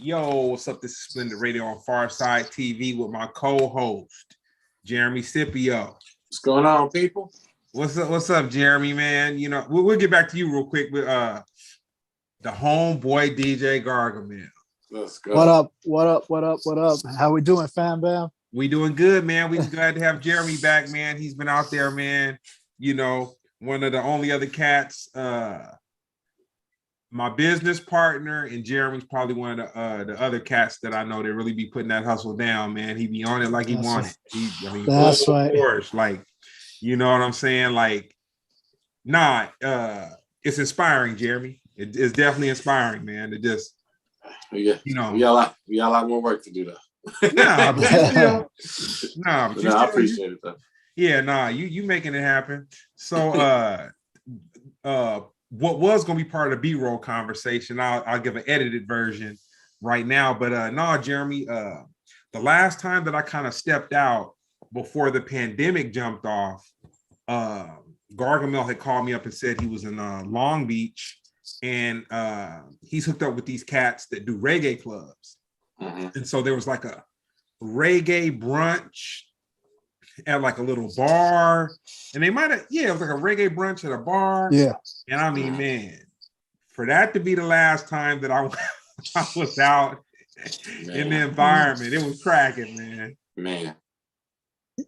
Yo, what's up? This is Splendid Radio on PharcydeTV with my co-host, Jeremy Scipio. What's going on, people? What's up, Jeremy, man? You know, we'll get back to you real quick with the homeboy DJ Gargamel. Let's go. What up? How we doing, fam bam? We doing good, man. We glad to have Jeremy back, man. He's been out there, man. You know, one of the only other cats, my business partner, and Jeremy's probably one of the other cats that I know that really be putting that hustle down, man. He be on it like he wanted. That's right. Course, like, you know what I'm saying? Like, it's inspiring, Jeremy. It's definitely inspiring, man. It just, yeah, you know, we got a lot more work to do though. I appreciate it though. Yeah, you making it happen. So, what was going to be part of the B-roll conversation, I'll give an edited version right now. But Jeremy, the last time that I kind of stepped out before the pandemic jumped off, Gargamel had called me up and said he was in Long Beach, and he's hooked up with these cats that do reggae clubs. Mm-hmm. And so there was like a reggae brunch at like a little bar, and they might have, it was like a reggae brunch at a bar. Yeah. And I mean, man, for that to be the last time that I was out in the environment, it was cracking, man.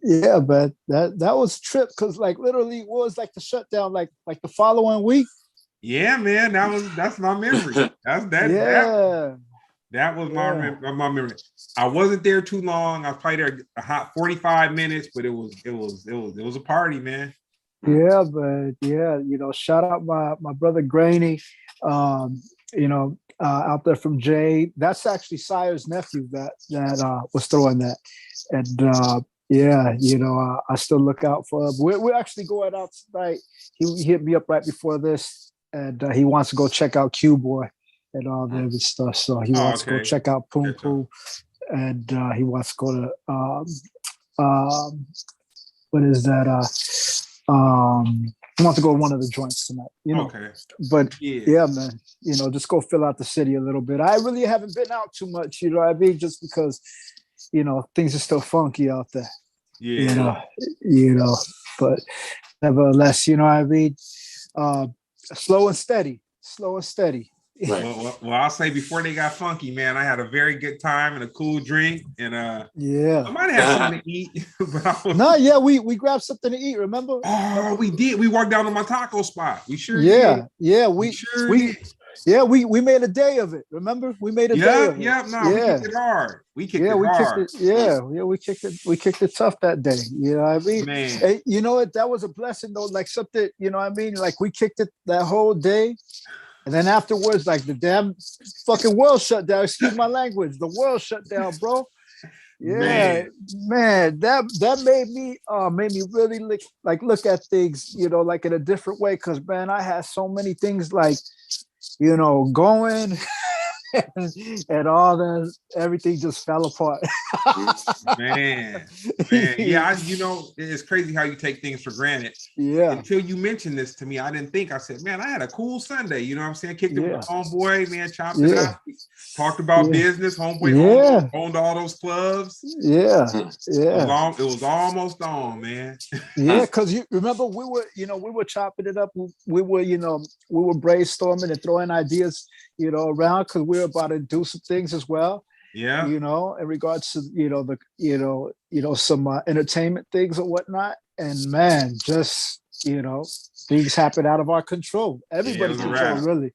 Yeah, but that was a trip, because like literally it was like the shutdown, like the following week. Yeah, man, that's my memory. That was my memory. I wasn't there too long. I was probably there a hot 45 minutes, but it was a party, man. Yeah, but yeah, shout out my brother Graney, out there from Jade. That's actually Sire's nephew that was throwing that, and I still look out for him. We're actually going out tonight. He hit me up right before this, and he wants to go check out Q Boy and all that other stuff. So he wants to go check out Poom Poo, and he wants to go to what is that? He wants to go to one of the joints tonight, Okay. But yeah, man, just go fill out the city a little bit. I really haven't been out too much, what I mean, just because, things are still funky out there. Yeah. But nevertheless, what I mean, slow and steady. Right. Well, I'll say before they got funky, man, I had a very good time and a cool drink, and I might have had something to eat. But we grabbed something to eat. Remember? Oh, we did. We walked down to my taco spot. We sure did. Yeah, we made a day of it. Remember? We made a day of it. We kicked it hard. We kicked it. We kicked it tough that day. You know what I mean? Man. Hey, you know what? That was a blessing though. Like something, you know what I mean? Like we kicked it that whole day. And then afterwards, like the damn fucking world shut down. Excuse my language. The world shut down, bro. Yeah, man, that made me really look at things, like in a different way. Cause man, I had so many things like, going and all that, everything just fell apart. man. Yeah, it's crazy how you take things for granted. Yeah. Until you mentioned this to me, I didn't think. I said, man, I had a cool Sunday. You know what I'm saying? Kicked it with the homeboy, man, chopped it up. Talked about business. Homeboy owned all those clubs. Yeah. It was almost on, man. Yeah, because you remember we were chopping it up. We were brainstorming and throwing ideas, around, because we were about to do some things as well. Yeah. In regards to some entertainment things or whatnot. And man, just things happen out of our control. Everybody's control, really.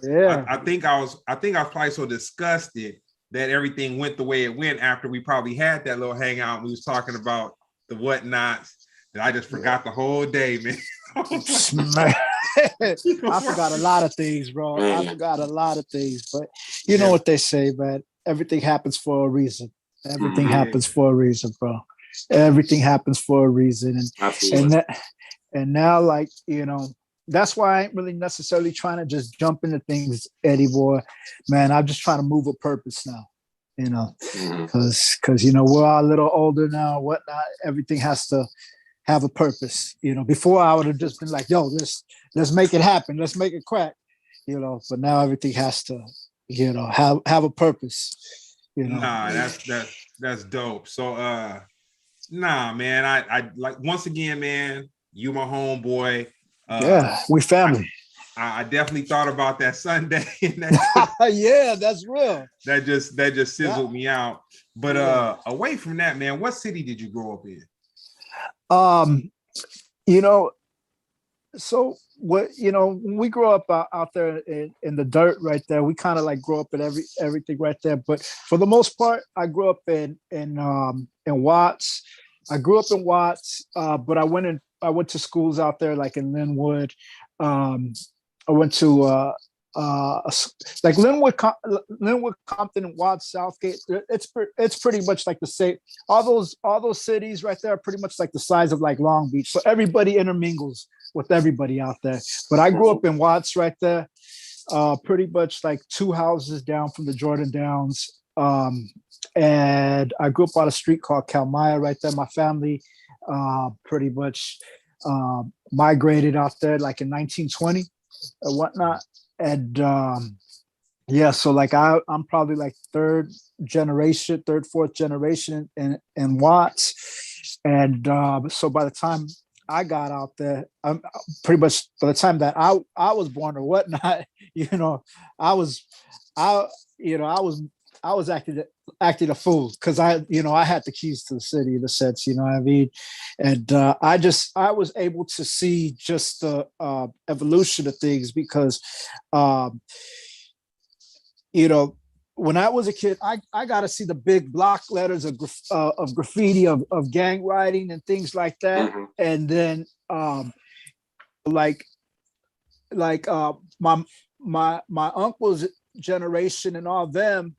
Yeah. I think I was probably so disgusted that everything went the way it went after we probably had that little hangout and we was talking about the whatnots, that I just forgot the whole day, man. I forgot a lot of things, bro. I forgot a lot of things, but you know what they say, man. Everything happens for a reason. Everything happens for a reason, bro. Everything happens for a reason, and now, like that's why I ain't really necessarily trying to just jump into things, Eddie boy. Man, I'm just trying to move a purpose now. Because we're all a little older now, whatnot. Everything has to have a purpose. Before I would have just been like, yo, let's make it happen, let's make it crack. But now everything has to have a purpose. Nah, that's dope. So nah, man, I like, once again, man, you my homeboy. Yeah, we family. I definitely thought about that Sunday, and yeah, that's real. That just sizzled me out. But away from that, man, what city did you grow up in? So when we grew up out there in the dirt right there, we kind of like grew up in everything right there. But for the most part, I grew up in Watts. I grew up in Watts, but I went to schools out there like in Linwood. I went to like Linwood, Compton, Watts, Southgate. It's pretty much like the same. All those cities right there are pretty much like the size of like Long Beach. So everybody intermingles with everybody out there. But I grew up in Watts right there, pretty much like 2 houses down from the Jordan Downs. And I grew up on a street called Kalmaya right there. My family pretty much migrated out there like in 1920 and whatnot. And so like I'm probably like third, fourth generation in Watts. And so by the time I got out there, I'm pretty much by the time that I was born or whatnot, I was acting a fool because I had the keys to the city in a sense, you know what I mean? And I was able to see just the evolution of things because, when I was a kid, I got to see the big block letters of graffiti, of gang writing and things like that. Mm-hmm. And then my uncle's generation and all them,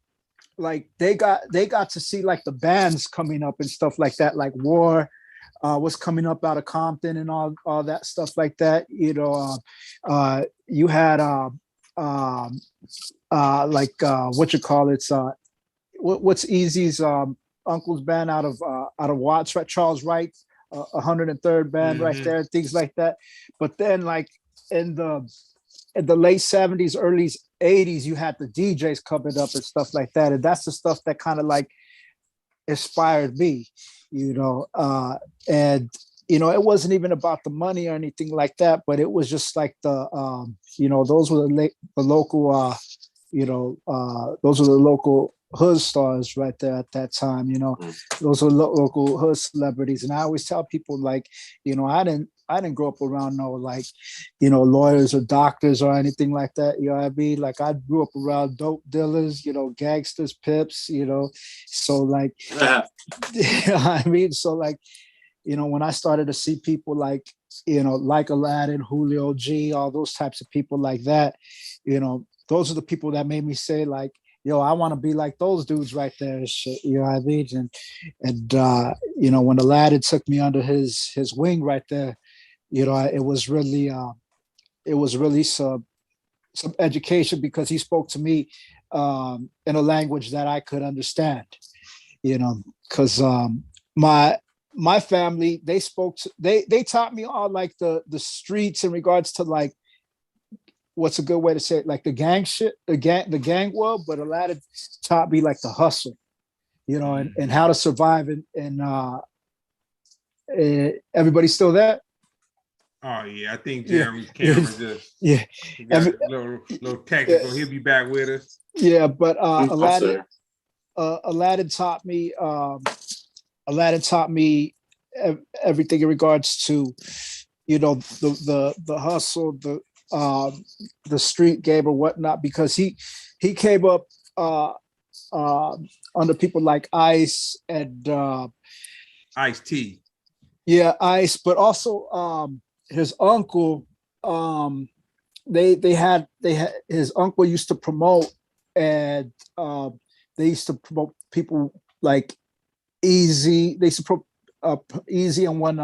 like they got to see like the bands coming up and stuff like that, like War was coming up out of Compton and all that stuff like that. You had what's Easy's uncle's band out of Watts, right? Charles Wright, 103rd band, mm-hmm. right there, things like that. But then like in the late 70s, early 80s, you had the DJs coming up and stuff like that. And that's the stuff that kind of like inspired me, and it wasn't even about the money or anything like that, but it was just like the those were the local those were the local hood stars right there at that time. Those were local hood celebrities. And I always tell people, like, I didn't grow up around no like, lawyers or doctors or anything like that. You know what I mean? Like I grew up around dope dealers, gangsters, pips, so like, I mean, so like, when I started to see people like, like Aladdin, Julio G, all those types of people like that, those are the people that made me say like, I want to be like those dudes right there and shit, you know what I mean? And when Aladdin took me under his wing right there, it was really some education because he spoke to me in a language that I could understand, because my family, they taught me all like the streets in regards to like, what's a good way to say it? Like the gang shit, the gang world, but Aladdin taught me like the hustle, and how to survive. And everybody's still there? Oh yeah, I think Jeremy's camera just got a little technical. He'll be back with us. Yeah, but Aladdin taught me. Aladdin taught me everything in regards to, the hustle, the street game or whatnot, because he came up under people like Ice and Ice-T. Yeah, Ice, but also his uncle. They had his uncle used to promote, and they used to promote people like Easy. They used to promote Easy, and when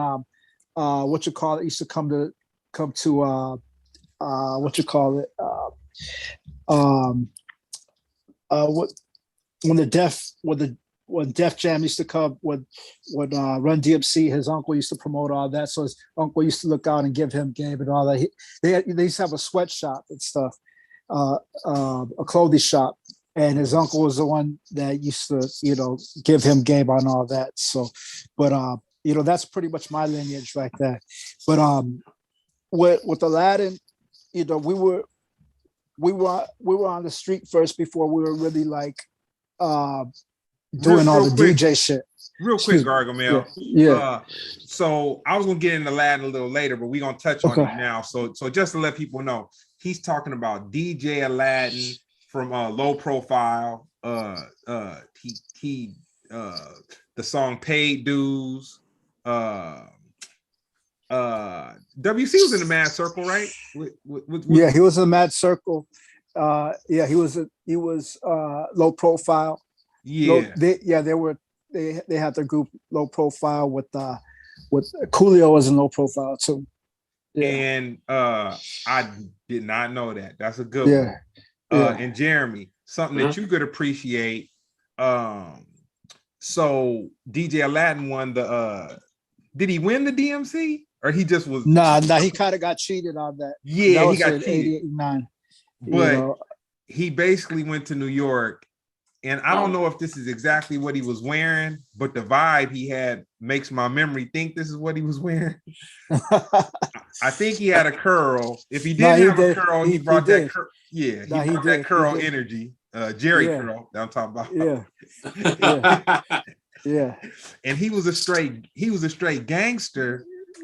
used to come to when Def Jam used to come, when Run DMC, his uncle used to promote all that. So his uncle used to look out and give him game and all that. They used to have a sweatshop and stuff. a clothing shop, and his uncle was the one that used to, give him game on all that. So, but that's pretty much my lineage like that. But with Aladdin, we were on the street first before we were really like doing all the quick, DJ shit. Real quick, Gargamel. Yeah. So I was gonna get into Aladdin a little later, but we're gonna touch on it now. So just to let people know, he's talking about DJ Aladdin from Low Profile. He the song Paid Dues. WC was in the Mad Circle, right? Yeah, he was in the Mad Circle. He was Low Profile. Yeah. They had their group Low Profile with Coolio was in Low Profile too. Yeah. And I did not know that. That's a good one. And Jeremy, something that you could appreciate. So DJ Aladdin won the did he win the DMC or he just was? Nah, he kind of got cheated on that. Yeah, that he got cheated. 88, 89. But he basically went to New York, and I don't know if this is exactly what he was wearing, but the vibe he had makes my memory think this is what he was wearing. I think he had a curl. If he didn't have a curl, he brought that curl. Yeah, he brought that curl energy. Jerry curl that I'm talking about. Yeah. And he was a straight gangster.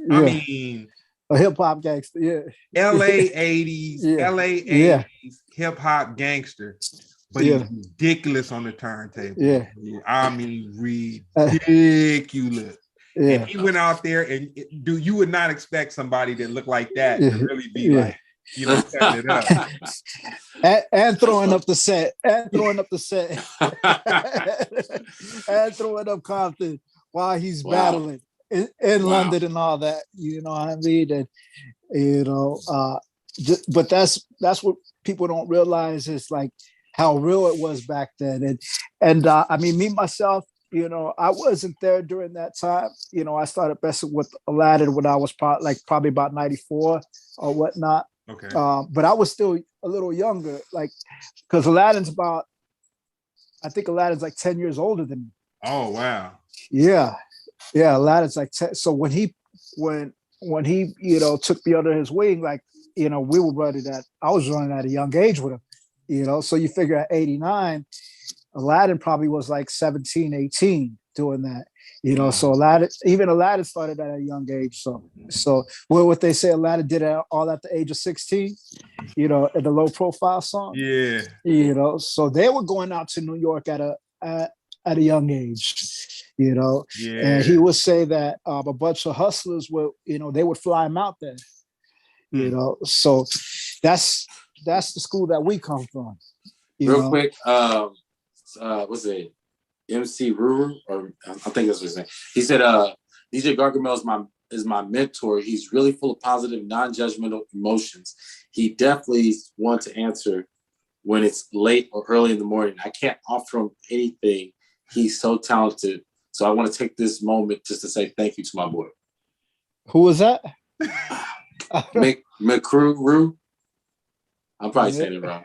I mean, a hip hop gangster. Yeah. LA 80s hip hop gangster. But he's ridiculous on the turntable. Yeah. I mean, ridiculous. And he went out there and you would not expect somebody that looked like that to really be like, setting it up. and throwing up the set. And throwing up Compton while he's battling in London and all that. You know what I mean? And but that's what people don't realize is like how real it was back then. And I mean, me myself, I wasn't there during that time. I started messing with Aladdin when I was probably about 94 or whatnot. Okay. But I was still a little younger, like, because Aladdin's like 10 years older than me. Oh, wow. Yeah. Aladdin's like 10. So when he took me under his wing, like, we were I was running at a young age with him, so you figure at 89, Aladdin probably was like 17, 18 doing that, so Aladdin started at a young age. So what they say, Aladdin did it all at the age of 16, in the Low Profile song. Yeah. So they were going out to New York at a young age, and he would say that a bunch of hustlers they would fly him out there, so that's the school that we come from. Real quick, what's it? MC Ruru, or I think that's what his name. He said, DJ Gargamel is my mentor. He's really full of positive, non-judgmental emotions. He definitely wants to answer when it's late or early in the morning. I can't offer him anything. He's so talented. So I want to take this moment just to say thank you to my boy. Who was that? McCrew. I'm probably saying it wrong.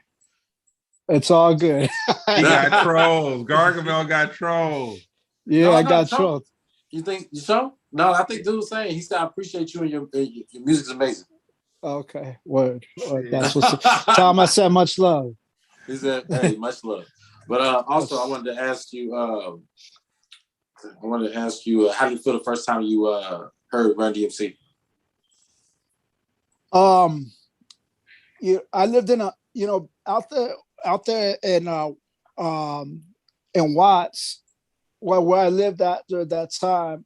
It's all good. He got trolls. Gargamel got trolls. Yeah, I got trolls. You think so? No, I think dude was saying he said I appreciate you and your music's amazing. Okay, word. That's what's tell him I said much love. He said, hey, much love. But also I wanted to ask you, how do you feel the first time you heard Run DMC? I lived in out there in Watts, where I lived at that time.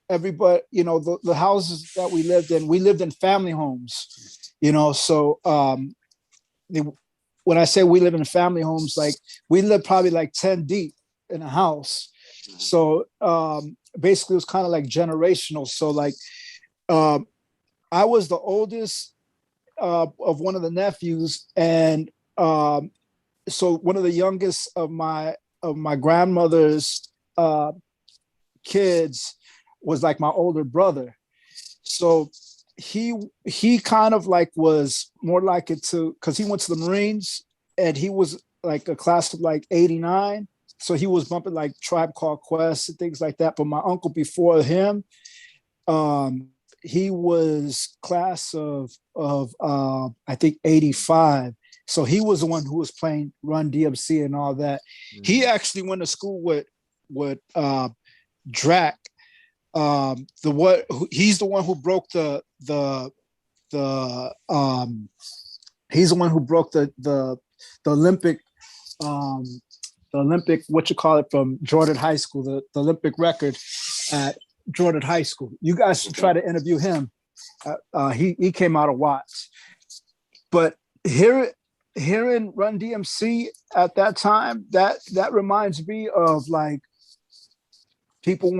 Everybody, the houses that we lived in family homes, so when I say we live in family homes, like we lived probably like 10 deep in a house. So basically it was kind of like generational. So like I was the oldest of one of the nephews, and so one of the youngest of my grandmother's kids was like my older brother. So he kind of like was more like it to, because he went to the Marines and he was like a class of like 89. So he was bumping like Tribe Called Quest and things like that. But my uncle before him, he was class of I think 85. So he was the one who was playing Run DMC and all that. He actually went to school with Drac. He's the one who broke the he's the one who broke the Olympic what you call it from Jordan High School, the Olympic record at Jordan High School. You guys should try to interview him. He came out of Watts. But hearing Run DMC at that time, that reminds me of like people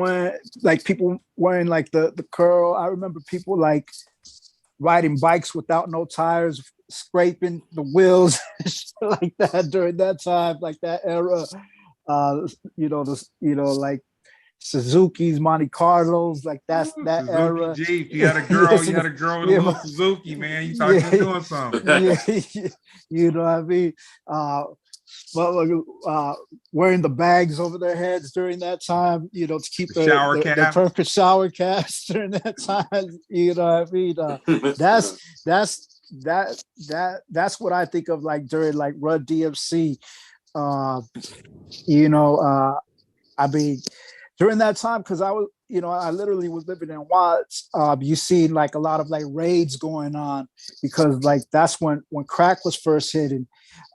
wearing like the curl. I remember people like riding bikes without no tires, scraping the wheels like that during that time, like that era. Like Suzuki's, Monte Carlos, like that Suzuki era. Jeep. You had a girl in a little Suzuki, man. You thought you were doing something. You know what I mean? Wearing the bags over their heads during that time, to keep the shower cap. the perfect shower caps during that time. You know what I mean? That's what I think of like during like Run DMC. I mean, during that time, because I was, I literally was living in Watts. You seen like a lot of like raids going on because like that's when crack was first hitting.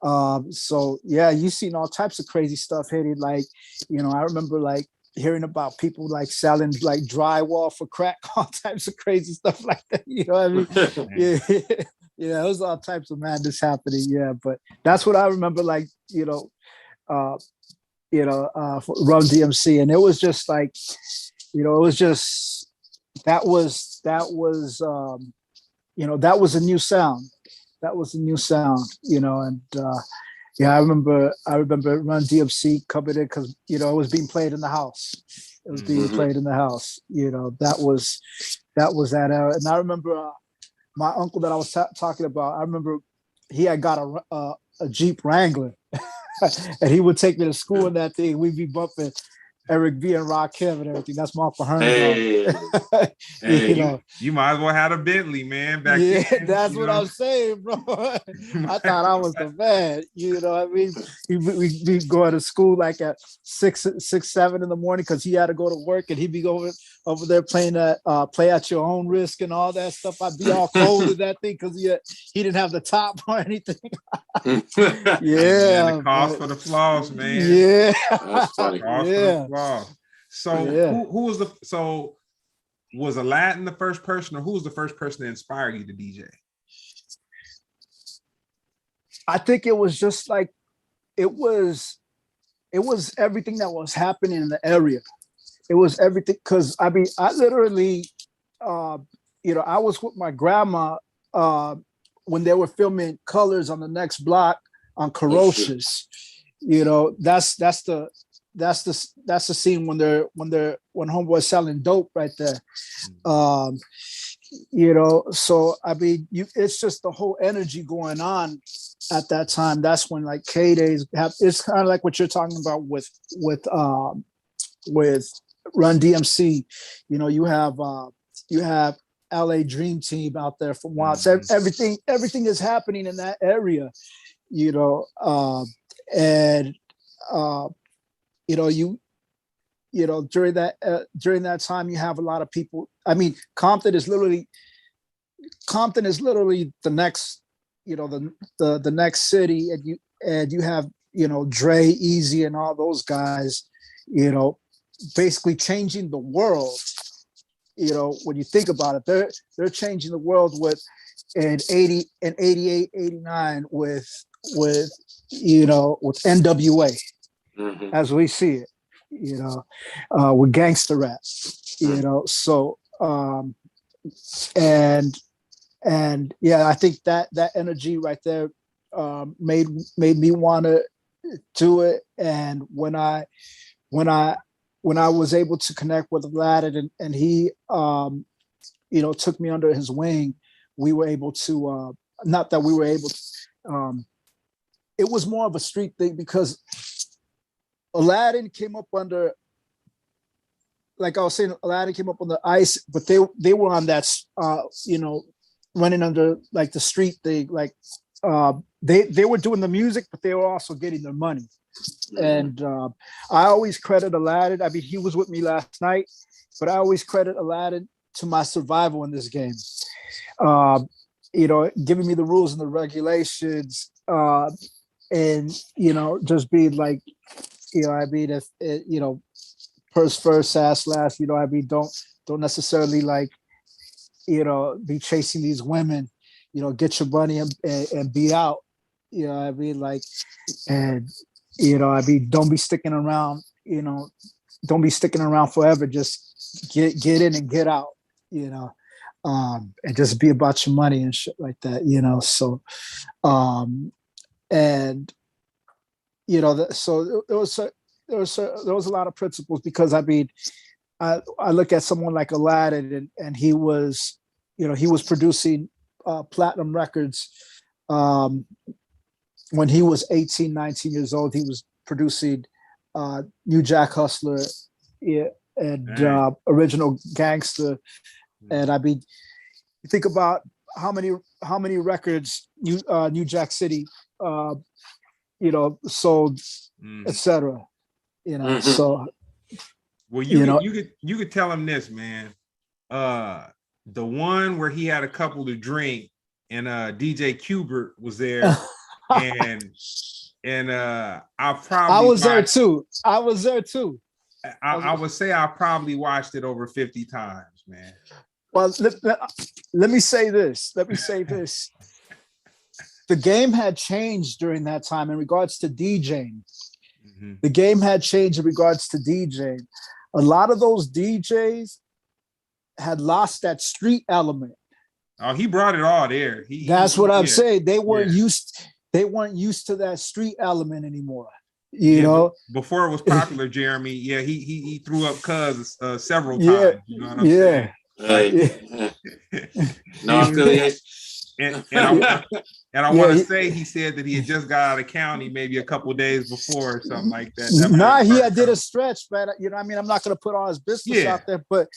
So yeah, you seen all types of crazy stuff hitting. Like, I remember like hearing about people like selling like drywall for crack, all types of crazy stuff like that. You know what I mean? Yeah, it was all types of madness happening. Yeah, but that's what I remember. Like, for Run DMC, and it was just like, it was just that was that was a new sound. That was a new sound, and yeah, I remember Run DMC coming in because it was being played in the house. It was being played in the house. That was that era, and I remember my uncle that I was talking about. I remember he had got a Jeep Wrangler. And he would take me to school in that thing. We'd be bumping Eric B and Rakim and everything. That's Mark Hearn. Hey. You might as well have a Bentley, man. Back then, that's what I'm saying, bro. I thought I was the man. You know what I mean? We'd go to school like at 7 in the morning because he had to go to work, and he'd be over there playing that Play at Your Own Risk and all that stuff. I'd be all cold in that thing because he didn't have the top or anything. Yeah, the cost for the floss, man. Yeah, that's funny. Yeah. So who was was Aladdin the first person, or who was the first person to inspire you to DJ? I think it was just like it was everything that was happening in the area. It was everything, because I mean, I literally I was with my grandma when they were filming Colors on the next block on Carocious. That's the scene when Homeboy's selling dope right there. So I mean, it's just the whole energy going on at that time. That's when like K-Days have. It's kind of like what you're talking about with Run DMC. You have LA Dream Team out there from Watts. Everything is happening in that area. During that time, you have a lot of people. I mean, Compton is literally the next, the next city, and you have Dre, Easy, and all those guys, basically changing the world. When you think about it, they're changing the world with in 80 and 88, 89 with NWA as we see it. With gangster rap, so and yeah, I think that energy right there made me want to do it. And when I was able to connect with Aladdin, and he took me under his wing, we were able to, not that we were able to, it was more of a street thing because Aladdin came up under, like I was saying, Aladdin came up on the ice, but they were on that, running under like the street thing. Like they were doing the music, but they were also getting their money. And I always credit Aladdin. I mean, he was with me last night, but I always credit Aladdin to my survival in this game. Giving me the rules and the regulations, and just being like, if first, last, don't necessarily like, be chasing these women, get your money and be out, like, and, don't be sticking around, don't be sticking around forever. Just get in and get out, and just be about your money and shit like that, so, and, so there was a lot of principles because I mean, I look at someone like Aladdin and he was producing platinum records when he was 18, 19 years old. He was producing New Jack Hustler and Original Gangster. And I mean, you think about how many records New Jack City sold, etc. So well, you could tell him this, man. The one where he had a couple to drink and DJ Qbert was there, and I was there too. I would say I probably watched it over 50 times, man. Well, let me say this. The game had changed during that time in regards to DJing. Mm-hmm. The game had changed in regards to DJing. A lot of those DJs had lost that street element. Oh, he brought it all there. That's what I'm saying. They weren't used to that street element anymore. You know, before it was popular, Jeremy. Yeah, he threw up cuz several times. You know what I'm saying? No affiliation. And I want to say he said that he had just got out of county maybe a couple of days before or something like that. He had did a stretch, man. I'm not going to put all his business out there, but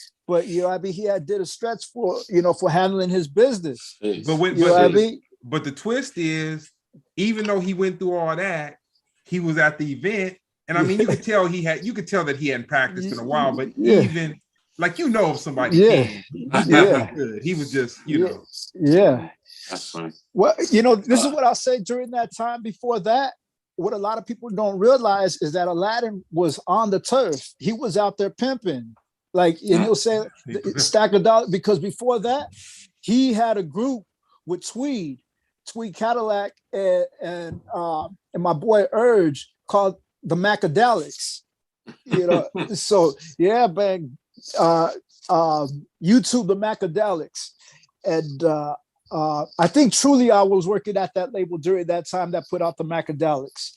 he had did a stretch for handling his business. But the twist is, even though he went through all that, he was at the event, and I mean, you could tell that he hadn't practiced in a while. But even like if somebody came, he was just That's funny. Well, this is what I'll say during that time. Before that, what a lot of people don't realize is that Aladdin was on the turf. He was out there pimping, and he'll say stack of dollars, because before that, he had a group with Tweed Cadillac, and my boy Urge called the Macadelics. So yeah, man. YouTube the Macadelics, and I think truly I was working at that label during that time that put out the Macadelics,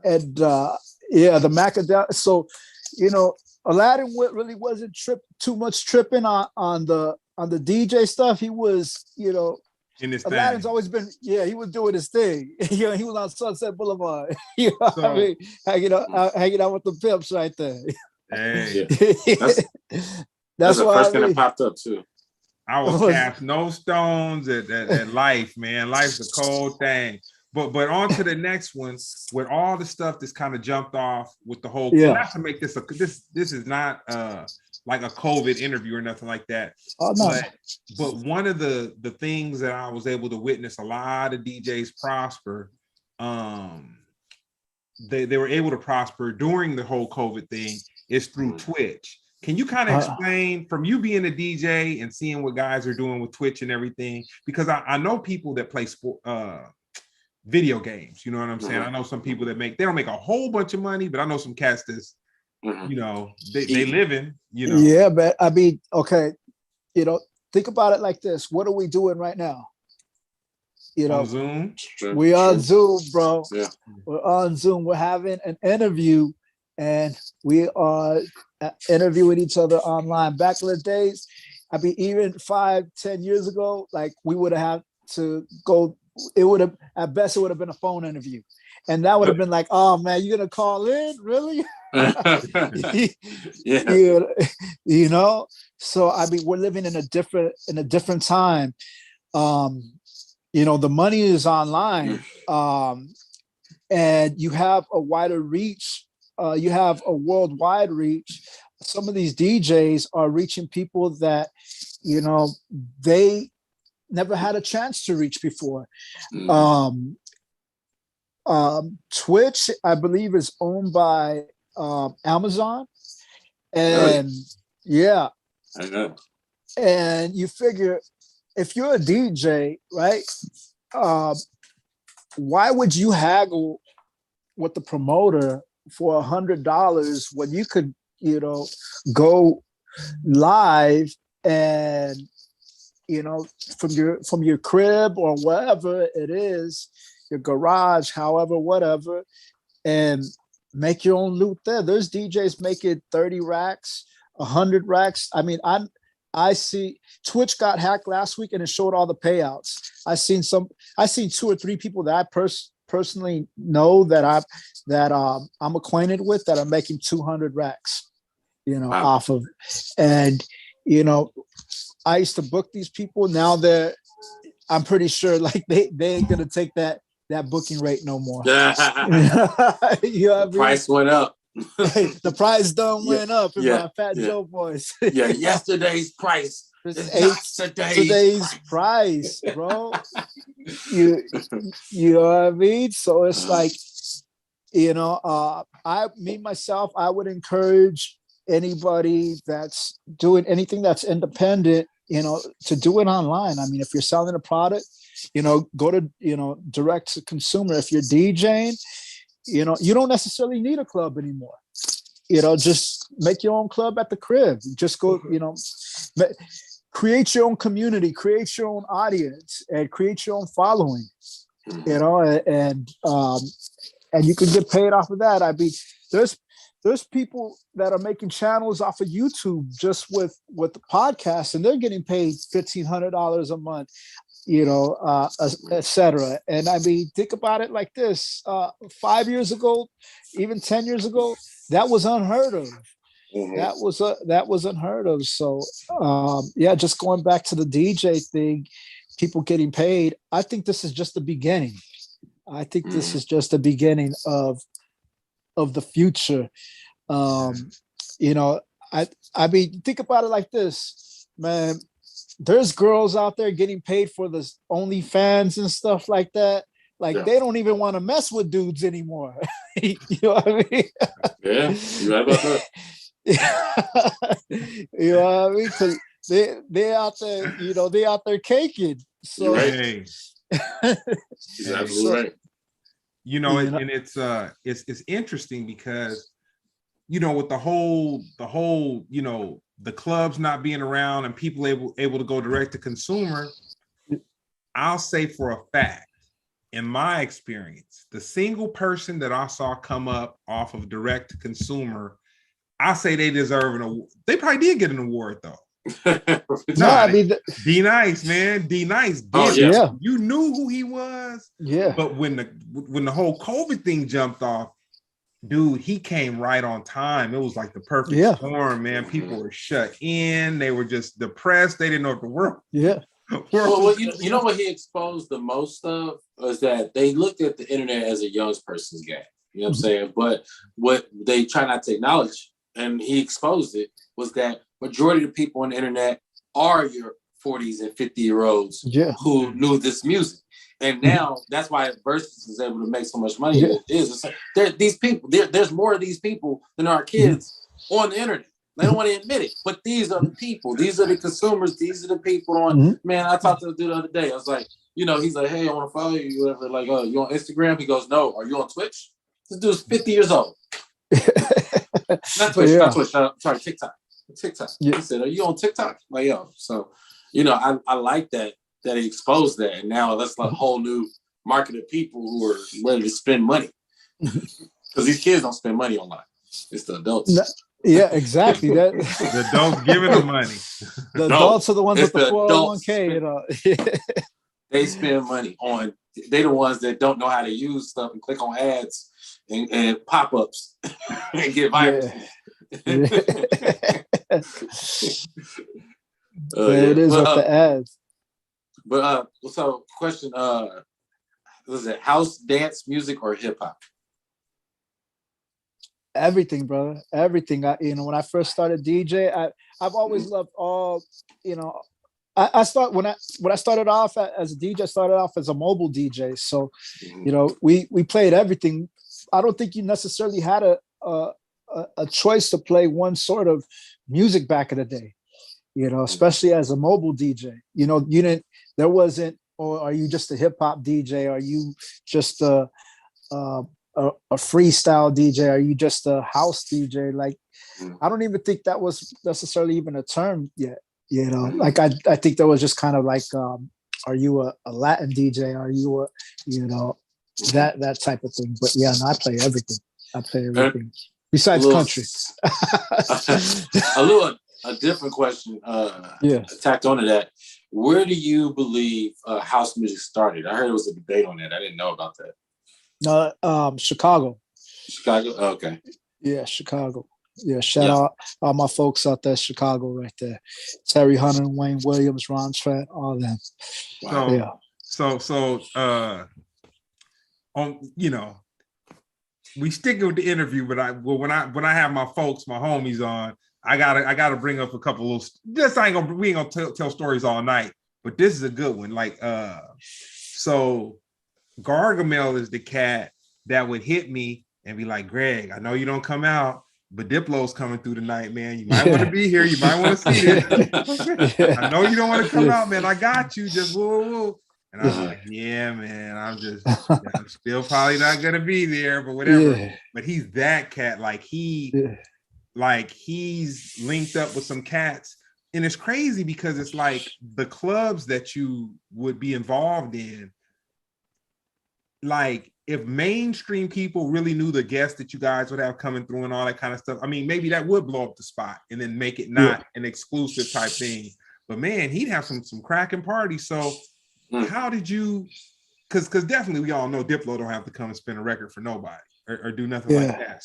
and the Macadelics. So Aladdin really wasn't too much tripping on the DJ stuff. He was in his Aladdin's thing. Always been he was doing his thing. He was on Sunset Boulevard. I mean, hanging out with the pimps right there. Hey, that's the first thing that popped up too. I will cast no stones at life, man. Life's a cold thing. But on to the next one with all the stuff that's kind of jumped off with the whole. Not to make this this is not like a COVID interview or nothing like that. Oh, no. But one of the things that I was able to witness a lot of DJs prosper. They were able to prosper during the whole COVID thing is through Twitch. Can you kind of explain, from you being a DJ and seeing what guys are doing with Twitch and everything? Because I know people that play video games, you know what I'm saying? I know some people that they don't make a whole bunch of money, but I know some cats that's, they living, Yeah, but I mean, okay, think about it like this. What are we doing right now? On Zoom? We're on Zoom, bro. Yeah. We're on Zoom. We're having an interview, and we are interviewing each other online. Back in the days, I mean, even 5-10 years ago, like we would have had to go. It would have, at best, it would have been a phone interview, and that would have been like, oh man, you're gonna call in, really? Yeah. You know. So I mean, we're living in a different time. You know, the money is online, and you have a wider reach. You have a worldwide reach. Some of these DJs are reaching people that, you know, they never had a chance to reach before. Twitch, I believe, is owned by Amazon, and yeah, I know. and you figure if you're a DJ, right? Why would you haggle with the promoter for $100 when you could, you know, go live and, you know, from your crib or wherever it is, your garage, however, whatever, and make your own loot there. There's DJs making 30 racks, 100 racks. I mean, I see Twitch got hacked last week and it showed all the payouts. I seen 2 or 3 people that I personally know that I'm acquainted with that are making 200 racks, you know, wow. off of, and, you know, I used to book these people. Now I'm pretty sure like they ain't gonna take that booking rate no more. You know what I mean? Price went up. The price done went up in my Fat Joe voice. Yeah, yesterday's price. Today's price, bro. You know what I mean? So it's like, you know, I would encourage anybody that's doing anything that's independent, you know, to do it online. I mean, if you're selling a product, you know, go to, you know, direct to consumer. If you're DJing, you know, you don't necessarily need a club anymore. You know, just make your own club at the crib. Just go, you know, create your own community, create your own audience, and create your own following. You know, and you can get paid off of that. I mean, there's people that are making channels off of YouTube just with the podcast, and they're getting paid $1,500 a month. You know, etc. And I mean, think about it like this: 5 years ago, even 10 years ago, that was unheard of. That was unheard of. So, yeah, just going back to the DJ thing, people getting paid. I think this is just the beginning. I think this is just the beginning of the future. You know, I mean, think about it like this, man. There's girls out there getting paid for the OnlyFans and stuff like that. Like they don't even want to mess with dudes anymore. You know what I mean? Yeah, you right about that. You know what I mean? Because they out there, you know, they out there caking. So you're right. He's absolutely right. You know, and it's interesting because, you know, with the whole, you know, the clubs not being around and people able to go direct to consumer, I'll say for a fact, in my experience, the single person that I saw come up off of direct to consumer, I say they deserve an award. They probably did get an award though. No, I mean, D-Nice, man. D-Nice. Oh, yeah. You knew who he was. Yeah. But when the whole COVID thing jumped off, dude, he came right on time. It was like the perfect storm, man. People were shut in. They were just depressed. They didn't know what the world. Yeah. Well, you know what he exposed the most of was that they looked at the internet as a young person's game. You know what I'm saying? But what they try not to acknowledge, and he exposed it, was that majority of the people on the internet are your 40s and 50-year-olds who knew this music. And now that's why Versus is able to make so much money. It is. It's like, these people, there's more of these people than our kids on the internet. They don't want to admit it, but these are the people. These are the consumers. These are the people on. Man, I talked to the dude the other day. I was like, you know, he's like, hey, I want to follow you. Whatever. Like, you on Instagram? He goes, no. Are you on Twitch? This dude's 50 years old. Not Twitch. Not Twitch. Sorry, TikTok. Yeah. He said, are you on TikTok? Like, yo. So, you know, I like that he exposed that, and now that's like a whole new market of people who are ready to spend money because these kids don't spend money online. It's the adults. Yeah, exactly. That The adults giving them money. the adults are the ones with the adults. 401k, you know. They spend money on. They the ones that don't know how to use stuff and click on ads and pop-ups and get viruses. Yeah. Yeah. It is with the ads. But so question, was it house, dance, music, or hip hop? Everything, brother. Everything. When I first started DJ, I've always loved all, I when I started off as a DJ, I started off as a mobile DJ. So, we played everything. I don't think you necessarily had a choice to play one sort of music back in the day, especially as a mobile DJ. There wasn't, or are you just a hip hop DJ? Are you just a freestyle DJ? Are you just a house DJ? Like, I don't even think that was necessarily even a term yet. Like I think that was just kind of like, are you a Latin DJ? Are you that type of thing? But yeah, no, I play everything. Besides country. A different question. Yeah. Tacked onto that. Where do you believe house music started? I heard there was a debate on that. I didn't know about that. No, Chicago. Chicago. Oh, okay. Yeah, Chicago. Yeah, shout out all my folks out there, Chicago, right there. Terry Hunter, Wayne Williams, Ron Trent, all them. Wow. So, we sticking with the interview, but when I have my folks, my homies on, I gotta bring up a couple of we ain't gonna tell stories all night, but this is a good one. Like, so Gargamel is the cat that would hit me and be like, Greg, I know you don't come out, but Diplo's coming through tonight, man. You might want to be here. You might want to see this. I know you don't want to come out, man. I got you. Just woo. And I'm like, yeah, man. I'm still probably not gonna be there, but whatever. Yeah. But he's that cat. Like he's linked up with some cats. And it's crazy because it's like the clubs that you would be involved in. Like, if mainstream people really knew the guests that you guys would have coming through and all that kind of stuff, I mean, maybe that would blow up the spot and then make it not an exclusive type thing. But man, he'd have some cracking parties. So how did you, because definitely we all know Diplo don't have to come and spin a record for nobody or do nothing like that.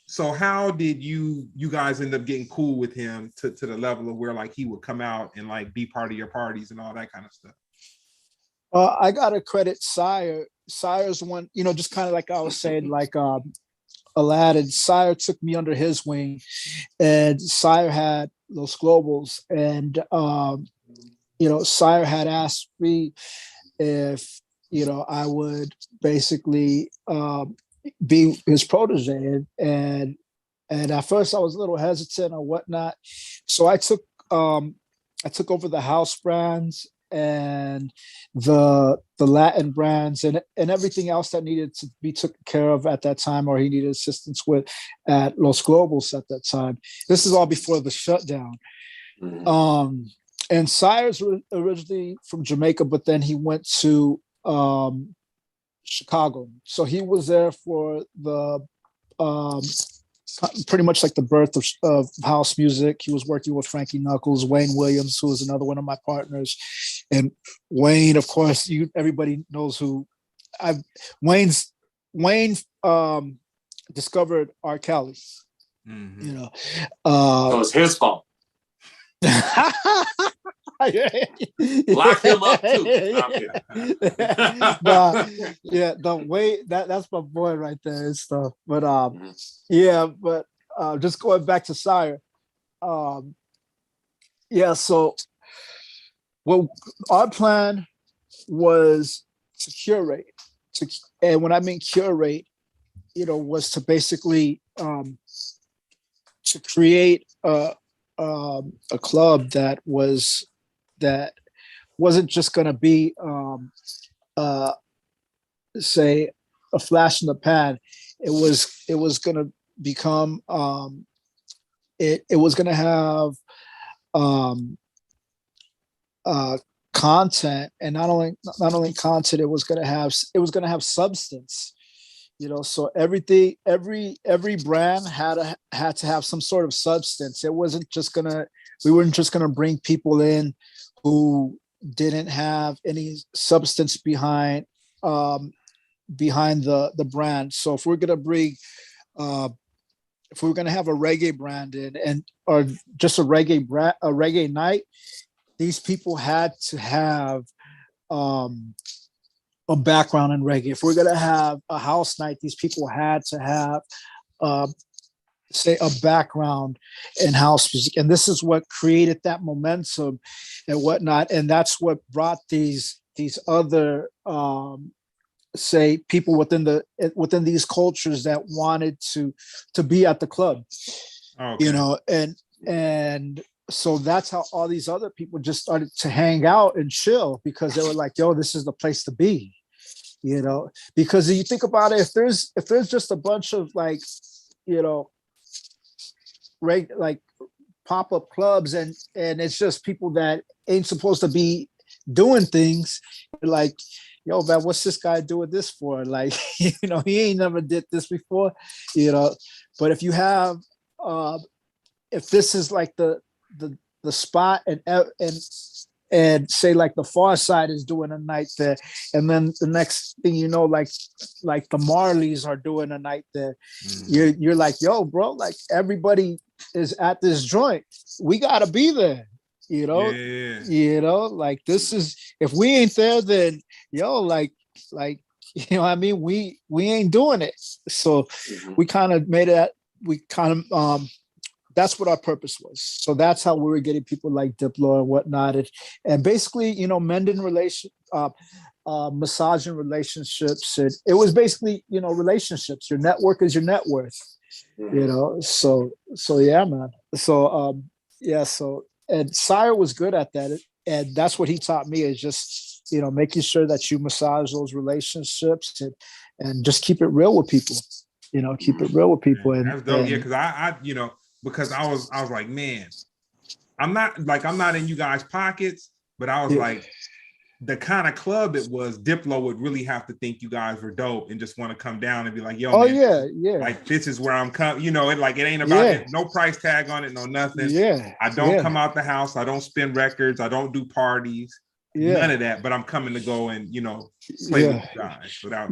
So how did you guys end up getting cool with him to the level of where like he would come out and like be part of your parties and all that kind of stuff? I gotta credit Sire. Sire's one, just kind of like I was saying, like Aladdin. Sire took me under his wing, and Sire had Los Globals, and Sire had asked me if I would basically be his protege, and at first I was a little hesitant or whatnot, so I took over the house brands and the Latin brands and everything else that needed to be taken care of at that time, or he needed assistance with at Los Globals at that time. This is all before the shutdown. And Sire's originally from Jamaica, but then he went to Chicago. So he was there for the pretty much like the birth of house music. He was working with Frankie Knuckles, Wayne Williams, who was another one of my partners. And Wayne, of course, everybody knows who Wayne discovered R. Kelly. So it's his fault. Lock him up too. The way that's my boy right there and stuff. But just going back to Sire. So our plan was to curate. And when I mean curate, was to basically to create a club that wasn't just going to be say a flash in the pan. It was going to become it was going to have content, and not only content, it was going to have substance. So everything, every brand had to have some sort of substance. It wasn't just gonna, we weren't just gonna bring people in who didn't have any substance behind the brand. So if we're gonna bring if we're gonna have a reggae brand in, and or just a reggae night, these people had to have a background in reggae. If we're gonna have a house night, these people had to have say a background in house music. And this is what created that momentum and whatnot. And that's what brought these other say people within these cultures that wanted to be at the club. Okay. And so that's how all these other people just started to hang out and chill, because they were like, yo, this is the place to be, because if you think about it, if there's just a bunch of like pop-up clubs and it's just people that ain't supposed to be doing things, like, yo, man, what's this guy doing this for? Like, he ain't never did this before, but if you have if this is like the spot, and say like the Pharcyde is doing a night there, and then the next thing you know, like the Marleys are doing a night there, you're like, yo, bro, like everybody is at this joint, we gotta be there, like this is, if we ain't there, then like what I mean, we ain't doing it. So we kind of made it, that's what our purpose was. So that's how we were getting people like Diplo and whatnot, and basically, mending massaging relationships. And it was basically, relationships. Your network is your net worth. So yeah, man. So So, and Sire was good at that, and that's what he taught me, is just making sure that you massage those relationships and just keep it real with people. Keep it real with people. And that's dope. Yeah, because I because I was like, man, I'm not in you guys' pockets, but I was like, the kind of club it was, Diplo would really have to think you guys were dope and just want to come down and be like, yo, man, like this is where I'm coming. It ain't about it, no price tag on it, no nothing. I don't come out the house, I don't spin records, I don't do parties, none of that. But I'm coming to go and play with you guys without.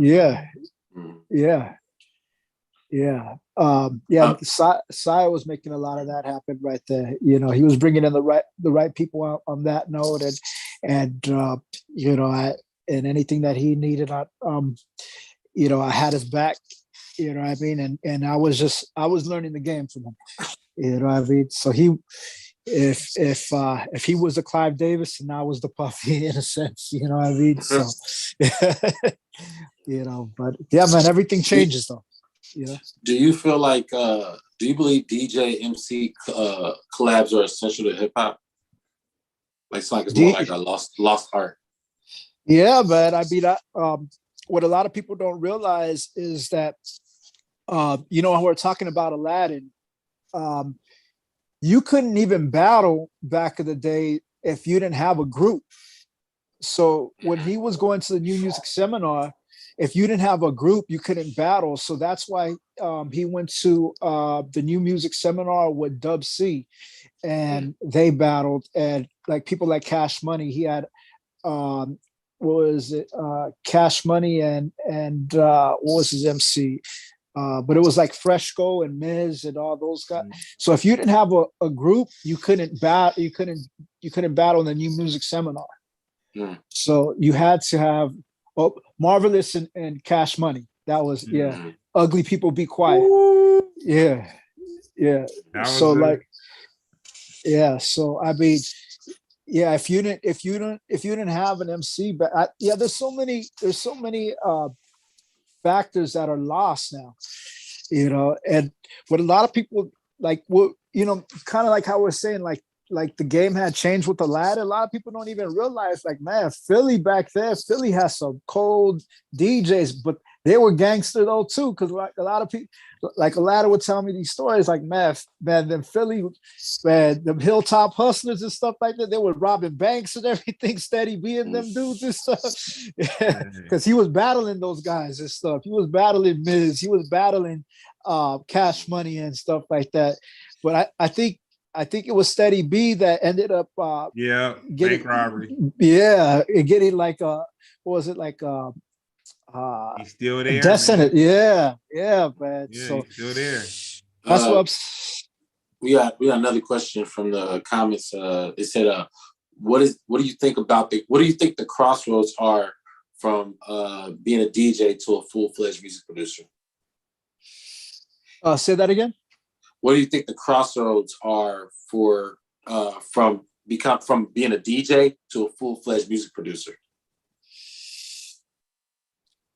Sire was making a lot of that happen right there. He was bringing in the right people on that note, and and anything that he needed, I had his back. What I mean, and I was learning the game from him. What I mean. So if he was the Clive Davis and I was the Puffy, in a sense, what I mean. So but yeah, man, everything changes though. Do you feel like do you believe DJ MC collabs are essential to hip hop? Like it's more like a lost art. Yeah, man. I mean, what a lot of people don't realize is that how we're talking about Aladdin, you couldn't even battle back in the day if you didn't have a group. So when he was going to the New Music Seminar, if you didn't have a group, you couldn't battle. So that's why he went to the New Music Seminar with Dub C, and they battled. And like people like Cash Money, he had what was it? Cash Money and what was his MC? But it was like Fresco and Miz and all those guys. So if you didn't have a group, you couldn't battle. You couldn't battle in the New Music Seminar. So you had to have Marvelous and Cash Money. That was Ugly People Be Quiet. Yeah. So like, so I mean, if you didn't have an MC, but there's so many factors that are lost now, and what a lot of people like, kind of like how we're saying, like the game had changed with the ladder. A lot of people don't even realize, like, man, Philly back there, Philly has some cold DJs, but they were gangster though too, because like a lot of people, like a lot of would tell me these stories, like man, them Philly, man, them hilltop hustlers and stuff like that, they were robbing banks and everything, steady being them dudes and stuff. Yeah, because he was battling those guys and stuff. He was battling Miz, he was battling Cash Money and stuff like that. But I think it was Steady B that ended up getting bank robbery. Yeah, getting like what was it like he's still there. Death sentence. Yeah, man. Yeah, so he's still there. That's what we got another question from the comments. It said, what do you think about the crossroads are from being a DJ to a full-fledged music producer? Say that again. What do you think the crossroads are for from being a DJ to a full-fledged music producer?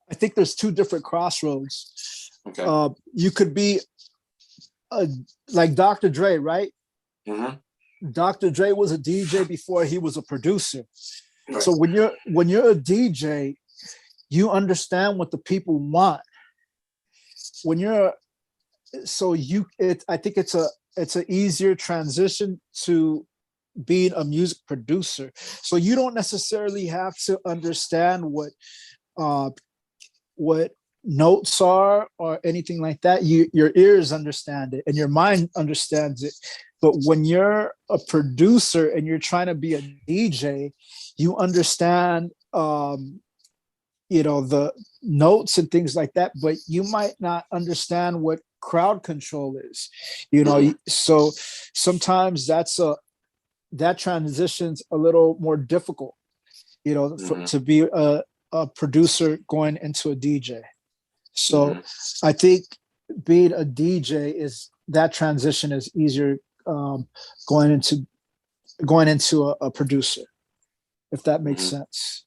I think there's two different crossroads. Okay. You could be like Dr. Dre, right? Mm-hmm. Dr. Dre was a DJ before he was a producer. Right. So when you're a DJ, you understand what the people want. I think it's an easier transition to being a music producer. So you don't necessarily have to understand what notes are or anything like that. Your ears understand it and your mind understands it. But when you're a producer and you're trying to be a DJ, you understand the notes and things like that, but you might not understand what crowd control is. So sometimes that transition's a little more difficult, to be a producer going into a DJ. So I think being a DJ that transition is easier going into a producer, if that makes sense.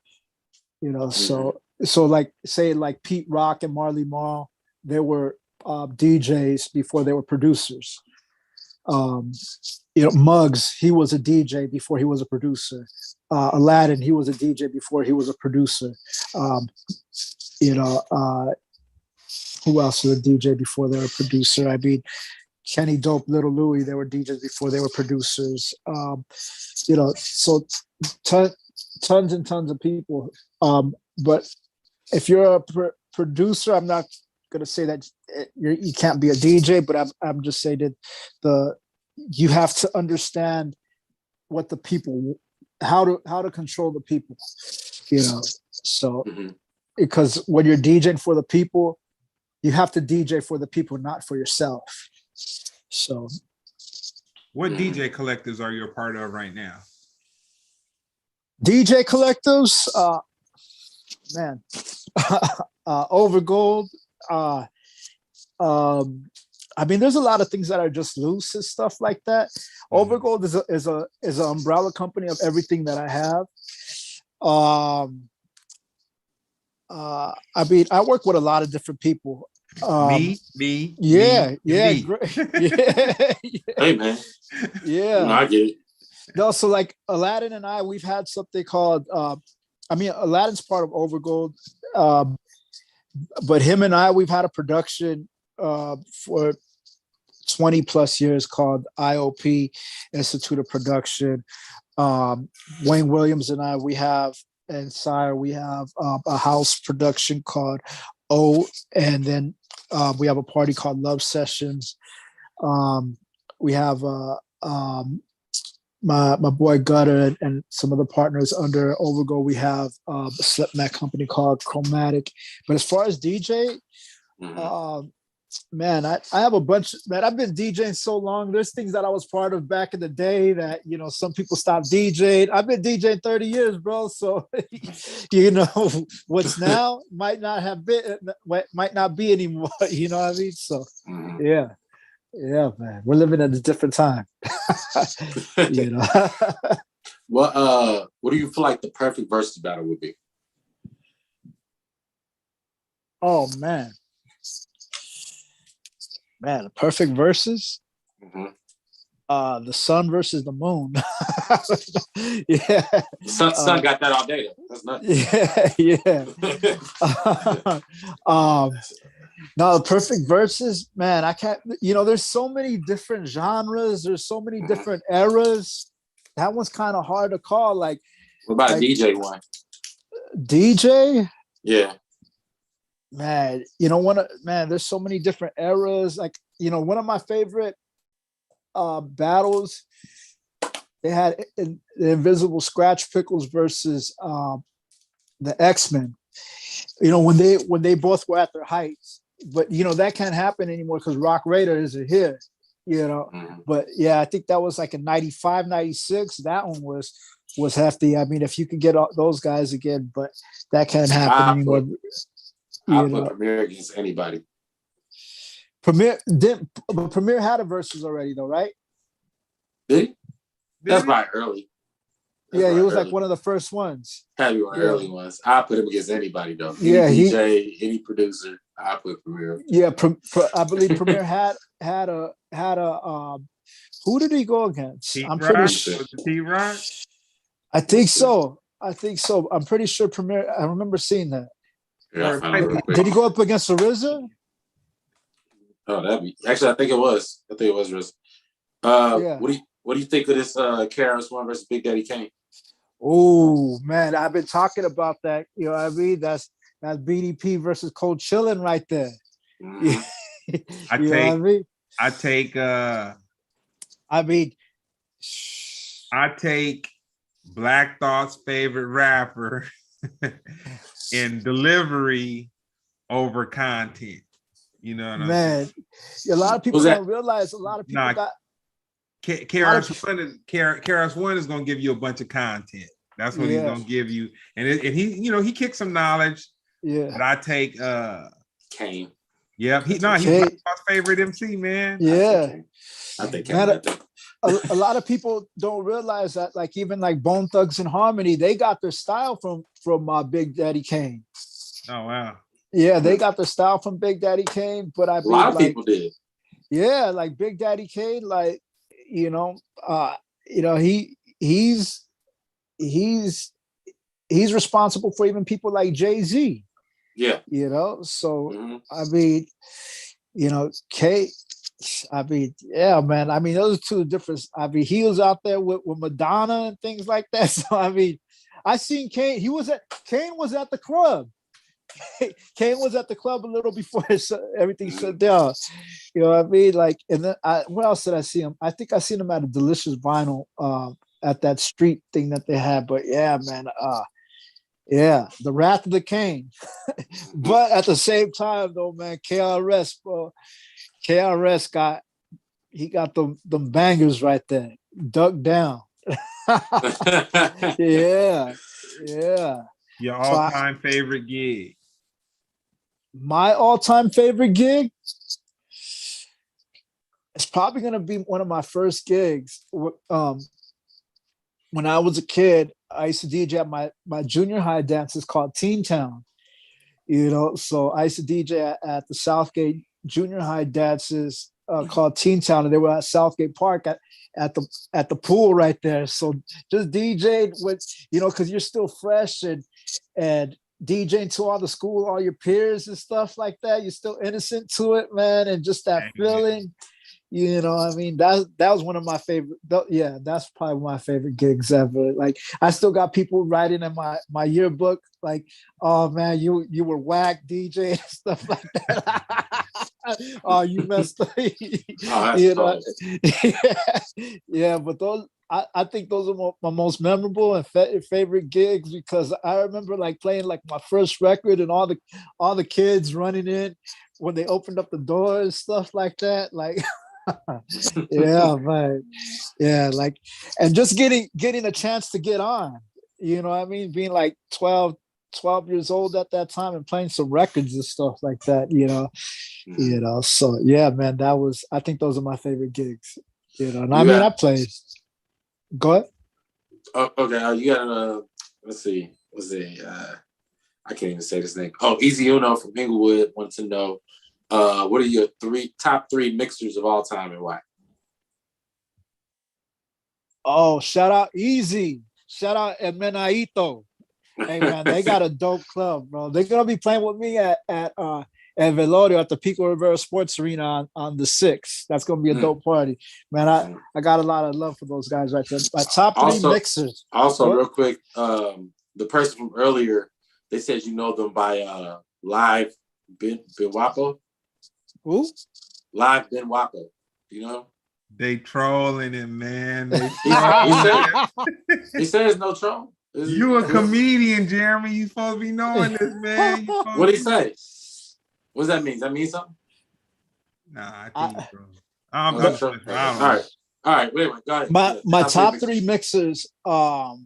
So like say like Pete Rock and Marley Marl, they were DJs before they were producers. Muggs, he was a DJ before he was a producer. Aladdin, he was a DJ before he was a producer. Who else was a DJ before they were a producer? I mean, Kenny Dope, Little Louie, they were DJs before they were producers. So tons and tons of people. But if you're a producer, I'm not going to say that you can't be a DJ, but I'm just saying that you have to understand what the people, how to control the people, So because when you're DJing for the people, you have to DJ for the people, not for yourself. So, what DJ collectives are you a part of right now? DJ collectives, man, Overgold. I mean, there's a lot of things that are just loose and stuff like that. Overgold is an umbrella company of everything that I have. I mean, I work with a lot of different people. Me. Yeah. Great. Yeah. Hey, man. Yeah. I get it. No, so like Aladdin and I, we've had something called, Aladdin's part of Overgold, but him and I, we've had a production for 20 plus years called IOP, Institute of Production. Wayne Williams and I, we have a house production called O, and then we have a party called Love Sessions. We have my boy Gutter and some of the partners under Overgo. We have a slipmat company called Chromatic. But as far as DJ, man, I have a bunch. Man, I've been DJing so long. There's things that I was part of back in the day that some people stopped DJing. I've been DJing 30 years, bro. So what's now might not be anymore. You know what I mean? So yeah, man, we're living in a different time. What do you feel like the perfect versus battle would be? Oh man, the perfect versus. The sun versus the moon. Yeah. Son got that all day. That's nuts. Yeah. No, the perfect verses, man. I can't. There's so many different genres. There's so many different eras. That one's kind of hard to call. Like, what about a DJ one? DJ? Yeah. Man, there's so many different eras. Like, one of my favorite battles, they had the Invisible Scratch Pickles versus the X-Men. When they both were at their heights. But that can't happen anymore because Rock Raider isn't here. But yeah, I think that was like in 95, 96. That one was hefty. I mean, if you could get those guys again, but that can't happen anymore. I'll put Premier against anybody. Premier had a versus already though, right? Did he? That's probably early. Yeah, he was like one of the first ones. Probably one of the early ones. I'll put him against anybody though. Any DJ, any producer, I'll put Premier. Yeah, I believe Premier had a who did he go against? I'm pretty sure. T-Rock? I think so. I'm pretty sure Premier. I remember seeing that. Yeah, did he go up against RZA? Oh, actually, I think it was RZA. What do you think of this KRS One versus Big Daddy Kane? Oh man, I've been talking about that. You know what I mean? That's BDP versus Cold Chillin' right there. Mm-hmm. I take Black Thought's favorite rapper in delivery over content. You know what I'm saying? A lot of people don't realize. A lot of people got. KRS-One is going to give you a bunch of content. That's what he's going to give you, and he kicks some knowledge. Yeah, but I take Kane. Yeah, he's my favorite MC, man. Yeah, I think Kane. A lot of people don't realize that, like even like Bone Thugs and Harmony, they got their style from Big Daddy Kane. Oh wow. Yeah, they got their style from Big Daddy Kane, but a lot of people did. Yeah, like Big Daddy Kane, like he's responsible for even people like Jay-Z. Yeah. So I mean, yeah, man. I mean, those are two different. I mean, he was out there with Madonna and things like that. So I mean, I seen Kane. Kane was at the club. Kane was at the club a little before everything shut down. You know what I mean? Like, and then where else did I see him? I think I seen him at a Delicious Vinyl at that street thing that they had. But yeah, man, yeah, the Wrath of the Kane. But at the same time, though, man, KRS, bro, KRS got them bangers right there. Duck Down. Yeah. Your all-time favorite gig? My all-time favorite gig? It's probably going to be one of my first gigs. When I was a kid, I used to DJ at my junior high dances called Teen Town. So I used to DJ at the Southgate junior high dances called Teen Town, and they were at Southgate Park at the pool right there. So just DJed with, because you're still fresh and DJing to all your peers and stuff like that. You're still innocent to it, man, and just that feeling. I mean, that was one of my favorite. Yeah, that's probably my favorite gigs ever. Like, I still got people writing in my yearbook, like, "Oh man, you were whack DJ" and stuff like that. Oh, you messed up. Yeah, but those. I think those are my most memorable and favorite gigs, because I remember like playing like my first record and all the kids running in when they opened up the doors, stuff like that. Like, yeah, man, yeah, like, and just getting a chance to get on. You know what I mean? Being like 12 years old at that time and playing some records and stuff like that. So yeah, man, I think those are my favorite gigs. And I played. Go ahead. Oh, okay. You got let's see. What's it? I can't even say this name. Oh, Easy Uno from Inglewood wants to know, what are your top three mixers of all time and why? Oh, shout out Easy. Shout out Emenaito. Hey man, they got a dope club, bro. They're gonna be playing with me at Velorio at the Pico Rivera Sports Arena on the 6th. That's gonna be a dope party. Man, I got a lot of love for those guys right there. My top three mixers. Also, real quick, the person from earlier, they said you know them by Live Ben Wapo. Who? Live Ben Wapo. You know? They trolling him, man. He says no troll. You a comedian, Jeremy. You supposed to be knowing this, man. What did he say? What does that mean? Does that mean something? Nah, I think All right. Wait. Go ahead. My top three mixers. Of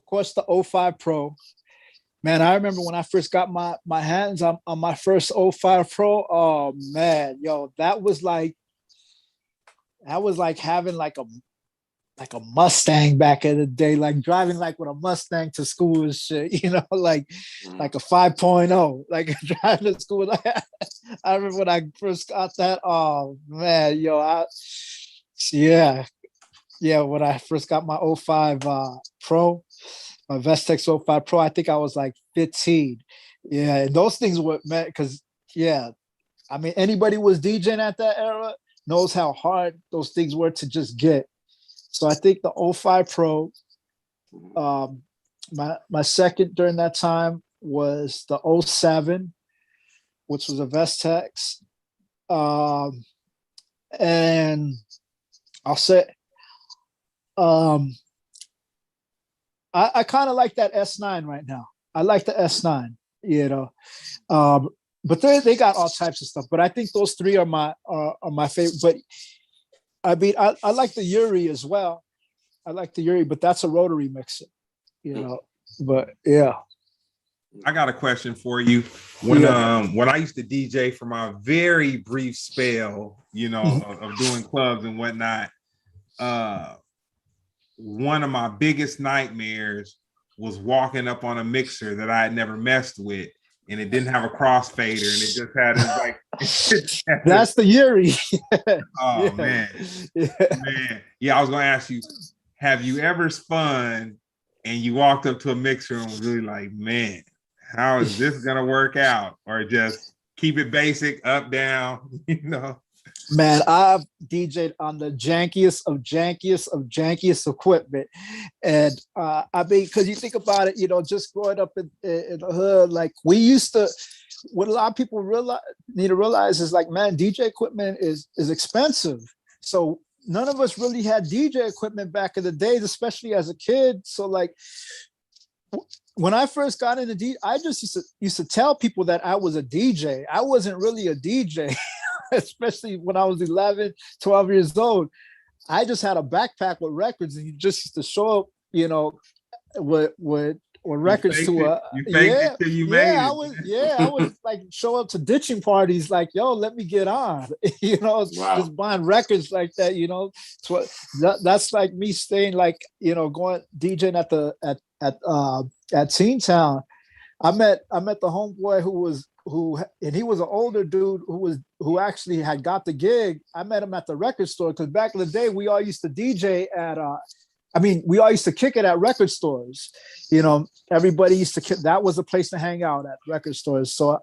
course, the 05 Pro. Man, I remember when I first got my hands on my first 05 Pro. Oh man, yo, that was like having like a Mustang back in the day, like driving like with a Mustang to school and shit, you know, like a 5.0, like driving to school. I remember when I first got that. Oh man, yo, when I first got my 05 Pro, my Vestex 05 Pro, I think I was like 15. Yeah, and those things were meant because I mean anybody who was DJing at that era knows how hard those things were to just get. So I think the 05 Pro, my second during that time was the 07, which was a Vestex. And I'll say, I kind of like that S9 right now. I like the S9, you know. But they got all types of stuff. But I think those three are my favorite. But I mean, I like the Yuri as well. I like the Yuri, but that's a rotary mixer, you know. But yeah. I got a question for you. When I used to DJ for my very brief spell, you know, of doing clubs and whatnot, one of my biggest nightmares was walking up on a mixer that I had never messed with. And it didn't have a crossfader, and it just had this like. That's the Yuri. Oh man. Yeah, I was gonna ask you, have you ever spun and you walked up to a mixer and was really like, man, how is this gonna work out? Or just keep it basic, up, down, you know? Man, I've DJed on the jankiest of equipment. And I mean, because you think about it, you know, just growing up in the hood, like we used to, what a lot of people need to realize is like, man, DJ equipment is expensive. So none of us really had DJ equipment back in the days, especially as a kid. So like, when I first got into DJ, I just used to tell people that I was a DJ. I wasn't really a DJ. Especially when I was 11, 12 years old. I just had a backpack with records, and you just used to show up, you know, with records to a I would like show up to ditching parties like, yo, let me get on. You know, just buying records like that, you know. So that's like me staying like, you know, going DJing at Teen Town. I met the homeboy and he was an older dude who actually had got the gig. I met him at the record store because back in the day we all used to DJ at we all used to kick it at record stores. You know, everybody used to that was a place to hang out at, record stores. So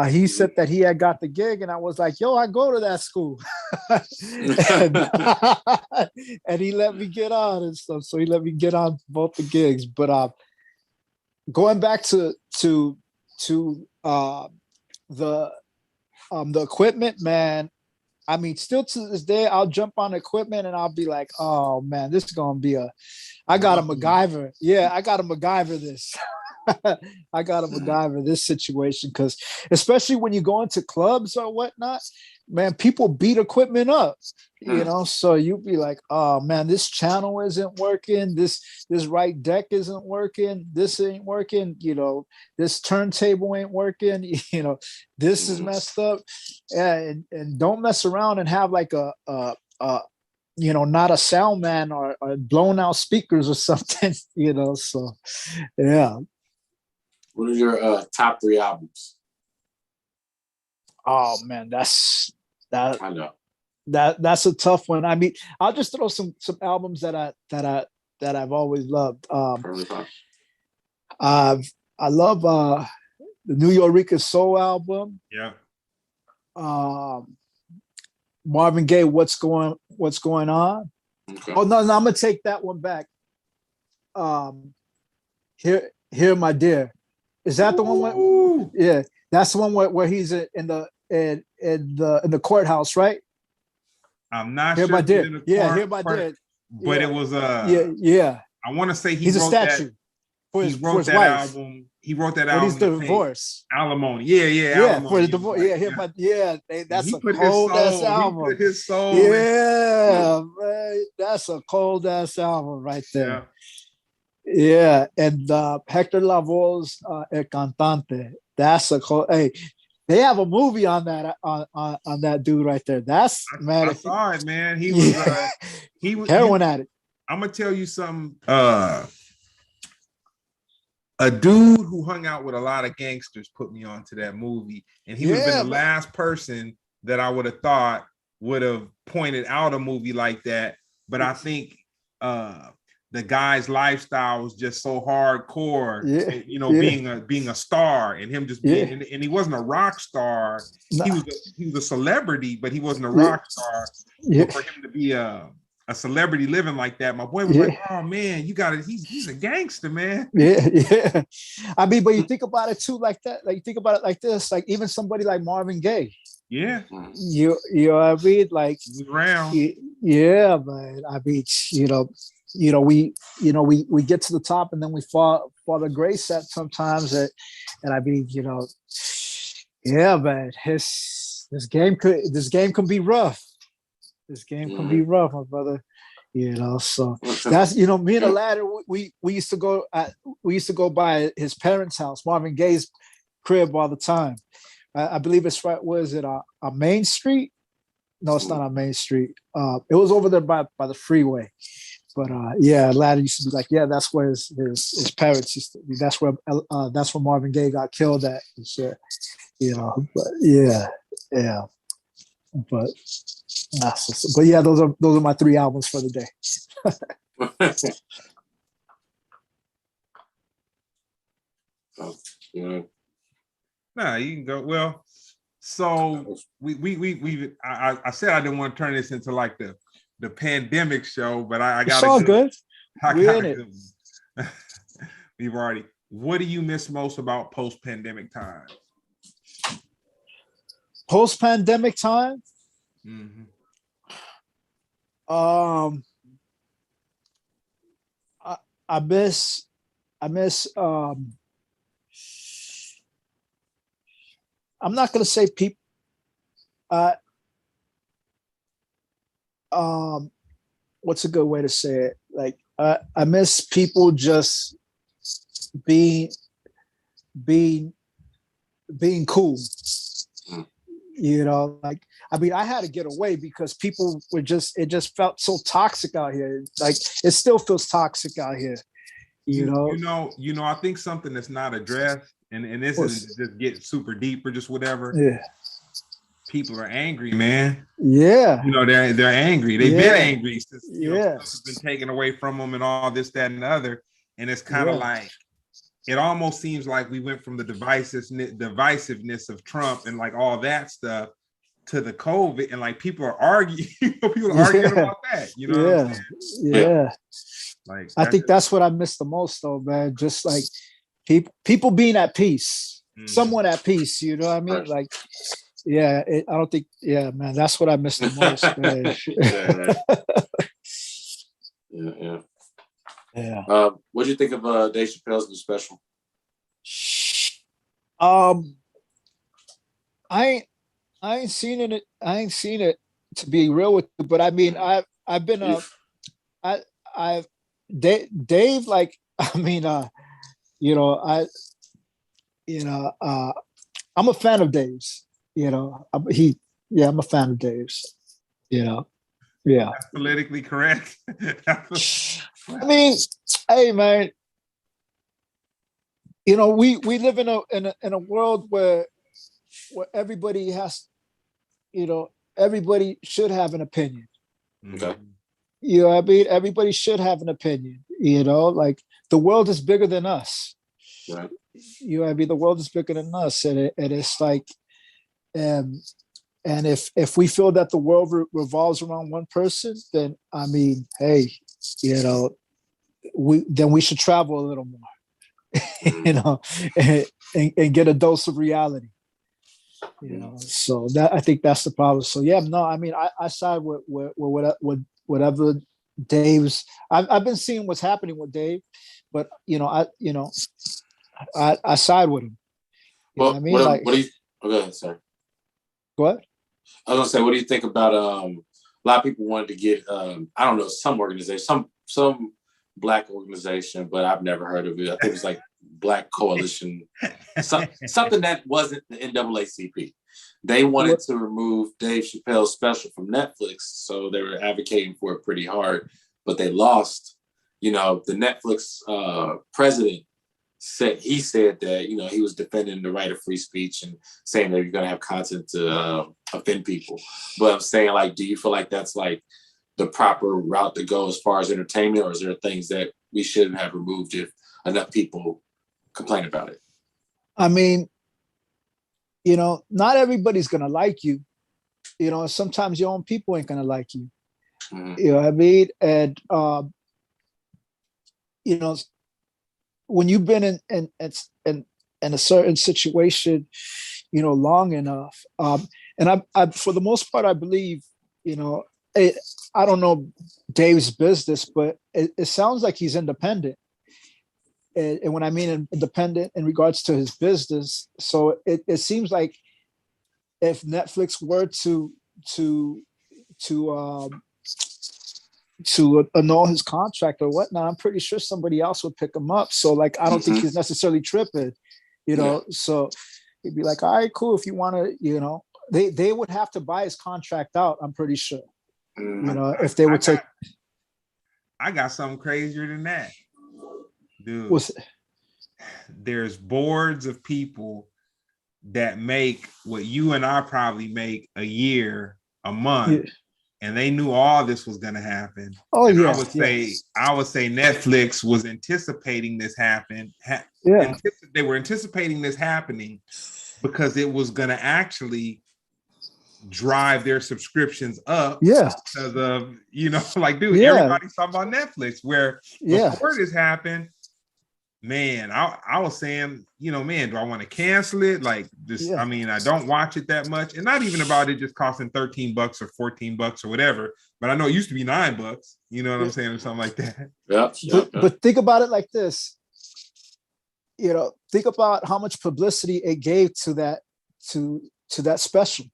he said that he had got the gig, and I was like, yo, I go to that school. and he let me get on and stuff. So he let me get on both the gigs. But going back to the equipment, man. I mean, still to this day, I'll jump on equipment and I'll be like, oh man, this is gonna be I got a MacGyver. Yeah, I got to MacGyver this. I got to MacGyver this situation, because especially when you go into clubs or whatnot, man, people beat equipment up, you know. So you'd be like, oh man, this channel isn't working, this right deck isn't working, this ain't working, you know, this turntable ain't working, you know, this is messed up. And don't mess around and have like a you know, not a sound man or blown out speakers or something, you know. So yeah. What are your top 3 albums? Oh man, that's that. I know. that's a tough one. I mean, I'll just throw some albums that I've always loved. I love the New York Soul album. Yeah. Marvin Gaye, what's going on? Okay. Oh no, I'm gonna take that one back. Here, my dear. Is that the one? Yeah, that's the one where he's in the courthouse, right? I'm not here, sure. My dear. Yeah, here, my dear. But it was yeah. I want to say he's a statue. He wrote that album. He wrote that album. He's the divorce. Alimony. Yeah. Alimony. For the divorce. That's a cold ass album. He put his soul. Yeah, man. That's a cold ass album right there. Yeah. And Hector Lavoe's El Cantante. That's a cold. Hey, they have a movie on that on that dude right there. That's man. I saw it, man. He was heroin addict. I'm gonna tell you something. A dude who hung out with a lot of gangsters put me onto that movie, and he would have been the last person that I would have thought would have pointed out a movie like that. But I think the guy's lifestyle was just so hardcore, being a star, and him just being, and he wasn't a rock star. No. He was a celebrity, but he wasn't a rock star. Yeah. For him to be a celebrity living like that, my boy was like, "Oh man, you got it. He's a gangster, man." Yeah. I mean, but you think about it too, like that. Like you think about it like this. Like even somebody like Marvin Gaye. Yeah. You know what I mean? Like around. Yeah, man. I mean, we get to the top and then we fall the gray set sometimes. And I mean, yeah, man. This game can be rough. This game can be rough, my brother. So that's me and the ladder. We used to go by his parents' house, Marvin Gaye's crib, all the time. I believe it's right. Was it on Main Street? No, it's not on Main Street. It was over there by the freeway. But ladder used to be like, that's where his parents used to be. That's where Marvin Gaye got killed at. And shit. But yeah. But those are my 3 albums for the day. Nah, you can go. Well, so I said I didn't want to turn this into like the pandemic show, but I got it's all good. We're in it. We've already. What do you miss most about post-pandemic time? Post-pandemic time. Mm-hmm. I miss I'm not gonna say people what's a good way to say it? Like I miss people just being cool. Like I mean, I had to get away because people were it just felt so toxic out here. Like it still feels toxic out here. I think something that's not addressed, and this is just get super deep or just whatever. Yeah. People are angry, man. Yeah. They're angry. They've been angry since it's been taken away from them and all this, that, and the other. And it's kind of like it almost seems like we went from the divisiveness of Trump and like all that stuff to the COVID, and like people are arguing. People are arguing about that. What I'm saying? Yeah. Like I think that's what I miss the most, though, man. Just like people being at peace, someone at peace. You know what I mean? Like, I don't think. Yeah, man, that's what I miss the most, man. Yeah. What do you think of Dave Chappelle's new special? I ain't seen it. I ain't seen it, to be real with you. But I mean, I've been Dave, like, I mean, I'm a fan of Dave's. I'm a fan of Dave's. Yeah. That's politically correct. I mean, hey, man. We live in a world where everybody has, everybody should have an opinion. Okay. You know what I mean? Everybody should have an opinion. You know, like the world is bigger than us. Right. You know what I mean? The world is bigger than us, and it's like, and if we feel that the world revolves around one person, then I mean, hey, you know, we should travel a little more, you know, and get a dose of reality. You know, so that I think that's the problem. So yeah, no, I mean, I side with whatever Dave's. I've been seeing what's happening with Dave, but you know, I side with him. You Well, know what I mean, like, what do you? Oh, go ahead, sir. go ahead. I was gonna say, what do you think about a lot of people wanted to get I don't know, some organization, some black organization, but I've never heard of it. I think it was like Black Coalition, something that wasn't the NAACP. They wanted to remove Dave Chappelle's special from Netflix, so they were advocating for it pretty hard, but they lost. You know, the Netflix president said that, you know, he was defending the right of free speech and saying that you're going to have content to offend people. But I'm saying, like, do you feel like that's like the proper route to go as far as entertainment, or is there things that we shouldn't have removed if enough people complain about it? I mean, you know, not everybody's going to like you. You know, sometimes your own people ain't going to like you. Mm-hmm. You know what I mean? And, you know, when you've been in a certain situation, you know, long enough, and I for the most part, I believe, you know, I don't know Dave's business, but it sounds like he's independent. And when I mean independent in regards to his business, so it seems like if Netflix were to annul his contract or whatnot, I'm pretty sure somebody else would pick him up. So like, I don't think he's necessarily tripping, you know. Yeah. So he'd be like, all right, cool. If you want to, you know, they would have to buy his contract out. I'm pretty sure, you know, if they would take. I got something crazier than that, dude. What's there's boards of people that make what you and I probably make a year, a month. Yeah. And they knew all this was going to happen. Oh, and yeah. I would say Netflix was anticipating this happen. They were anticipating this happening because it was going to actually drive their subscriptions up. Yeah. Because of, you know, like, dude, everybody's talking about Netflix. Where before this happened, man, I was saying, you know, man, do I want to cancel it? Like this, I mean, I don't watch it that much, and not even about it just costing $13 or $14 or whatever. But I know it used to be $9. You know what I'm saying, or something like that. Yeah. But think about it like this. You know, think about how much publicity it gave to that special.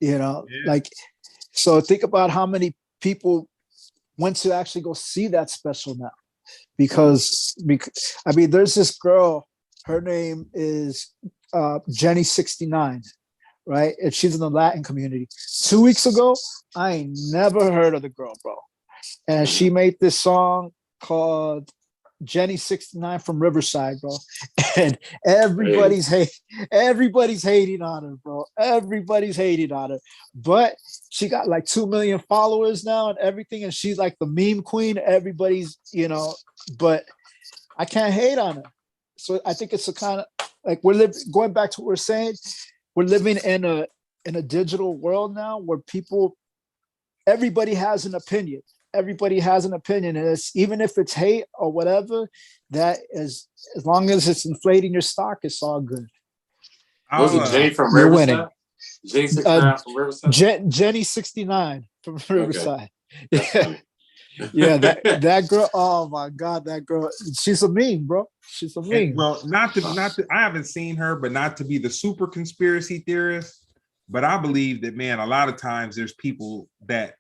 You know, like, so think about how many people went to actually go see that special now. Because I mean, there's this girl, her name is Jenny 69, right? And she's in the Latin community. 2 weeks ago, I ain't never heard of the girl, bro. And she made this song called Jenny 69 from Riverside, bro. And everybody's hating on her, bro. Everybody's hating on her. But she got like 2 million followers now and everything. And she's like the meme queen. Everybody's, you know, but I can't hate on her. So I think it's a kind of like going back to what we're saying, we're living in a digital world now where everybody has an opinion. Everybody has an opinion, and it's even if it's hate or whatever, that is, as long as it's inflating your stock, it's all good. Was it Jenny from Riverside? Jenny 69 from Riverside? Jenny 69 from Riverside. Okay. Yeah, that girl. Oh my God, that girl. She's a meme, bro. She's a meme. And, well, not to. I haven't seen her, but not to be the super conspiracy theorist. But I believe that, man, a lot of times there's people that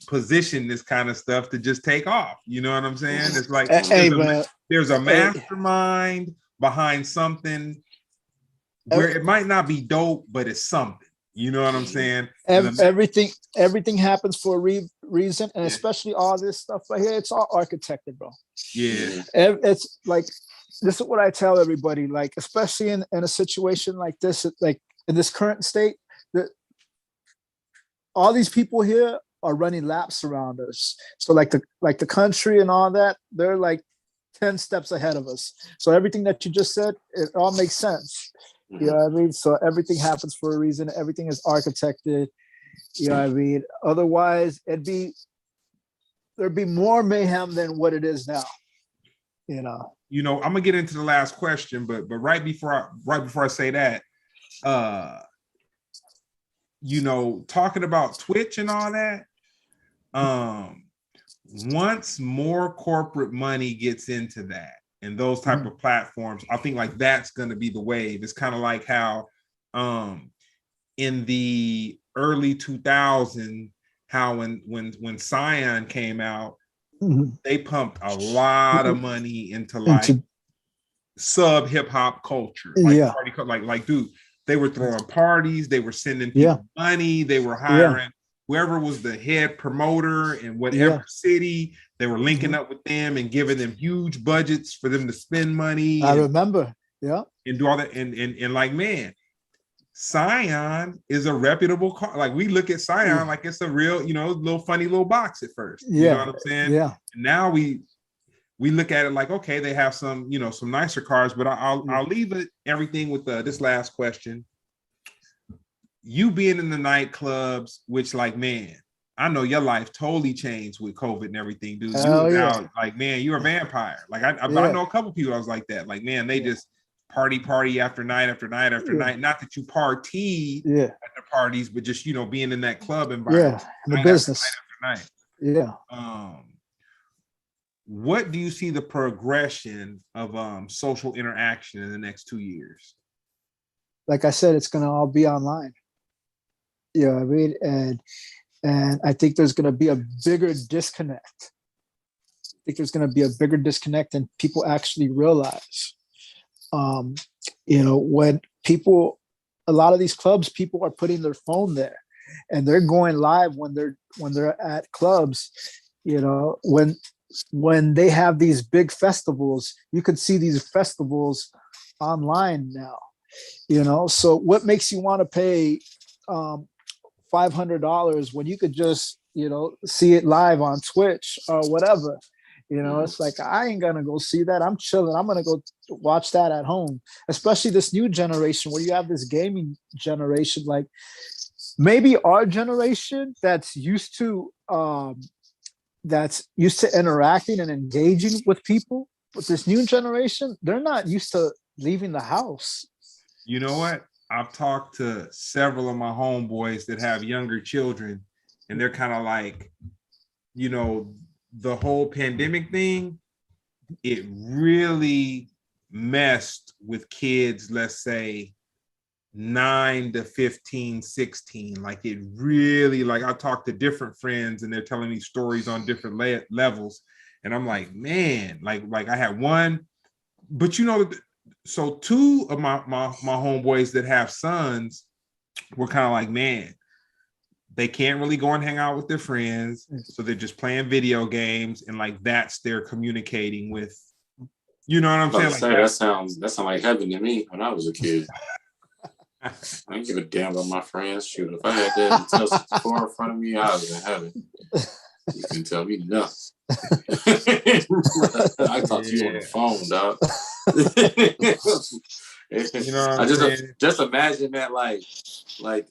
position this kind of stuff to just take off. You know what I'm saying? It's like there's a mastermind behind something where it might not be dope, but it's something. You know what I'm saying? Everything happens for a reason, and especially all this stuff right here, it's all architected, bro. Yeah. It's like, this is what I tell everybody, like, especially in a situation like this, like in this current state, that all these people here are running laps around us. So like the country and all that, they're like 10 steps ahead of us. So everything that you just said, it all makes sense. You know what I mean? So everything happens for a reason. Everything is architected. You know what I mean? Otherwise, there'd be more mayhem than what it is now. You know. I'm gonna get into the last question, but right before I say that, talking about Twitch and all that, once more corporate money gets into that and those type of platforms, I think like that's going to be the wave. It's kind of like how in the early 2000s, how when Scion came out, they pumped a lot of money into like sub hip hop culture, like dude, they were throwing parties, they were sending people money, they were hiring whoever was the head promoter in whatever city, they were linking up with them and giving them huge budgets for them to spend money. I remember, and do all that, and like, man, Scion is a reputable car. Like, we look at Scion like it's a real, little funny little box at first. You know what I'm saying? Yeah. And now we look at it like, okay, they have some, some nicer cars, but I'll leave everything with this last question. You being in the nightclubs, which, like, man, I know your life totally changed with COVID and everything, dude. Now, like, man, you're a vampire. Like, I know a couple people I was like that. Like, man, they just party after night after night after night. Not that you partied at the parties, but just, being in that club environment. The business. After night. What do you see the progression of social interaction in the next 2 years? Like I said, it's going to all be online. You know what I mean? And I think there's going to be a bigger disconnect. I think there's going to be a bigger disconnect than people actually realize. When people, a lot of these clubs, people are putting their phone there and they're going live when they're at clubs. When they have these big festivals, you could see these festivals online now. So what makes you want to pay $500 when you could just see it live on Twitch or whatever? It's like, I ain't gonna go see that. I'm chilling. I'm gonna go watch that at home. Especially this new generation where you have this gaming generation, like maybe our generation that's used to interacting and engaging with people. But this new generation, they're not used to leaving the house. You know what? I've talked to several of my homeboys that have younger children, and they're kind of like, the whole pandemic thing, it really messed with kids, let's say 9 to 15, 16. Like, it really, like, I talked to different friends and they're telling me stories on different levels. And I'm like, man, like I had one, but so two of my homeboys that have sons were kind of like, man, they can't really go and hang out with their friends. So they're just playing video games. And like, that's their communicating with, you know what I'm saying? That sounds like heaven to me when I was a kid. I didn't give a damn about my friends. Shoot, if I had that Nintendo 64 in front of me, I was in heaven. You can tell me nothing. I talk to you on the phone, dog. I just imagine that, like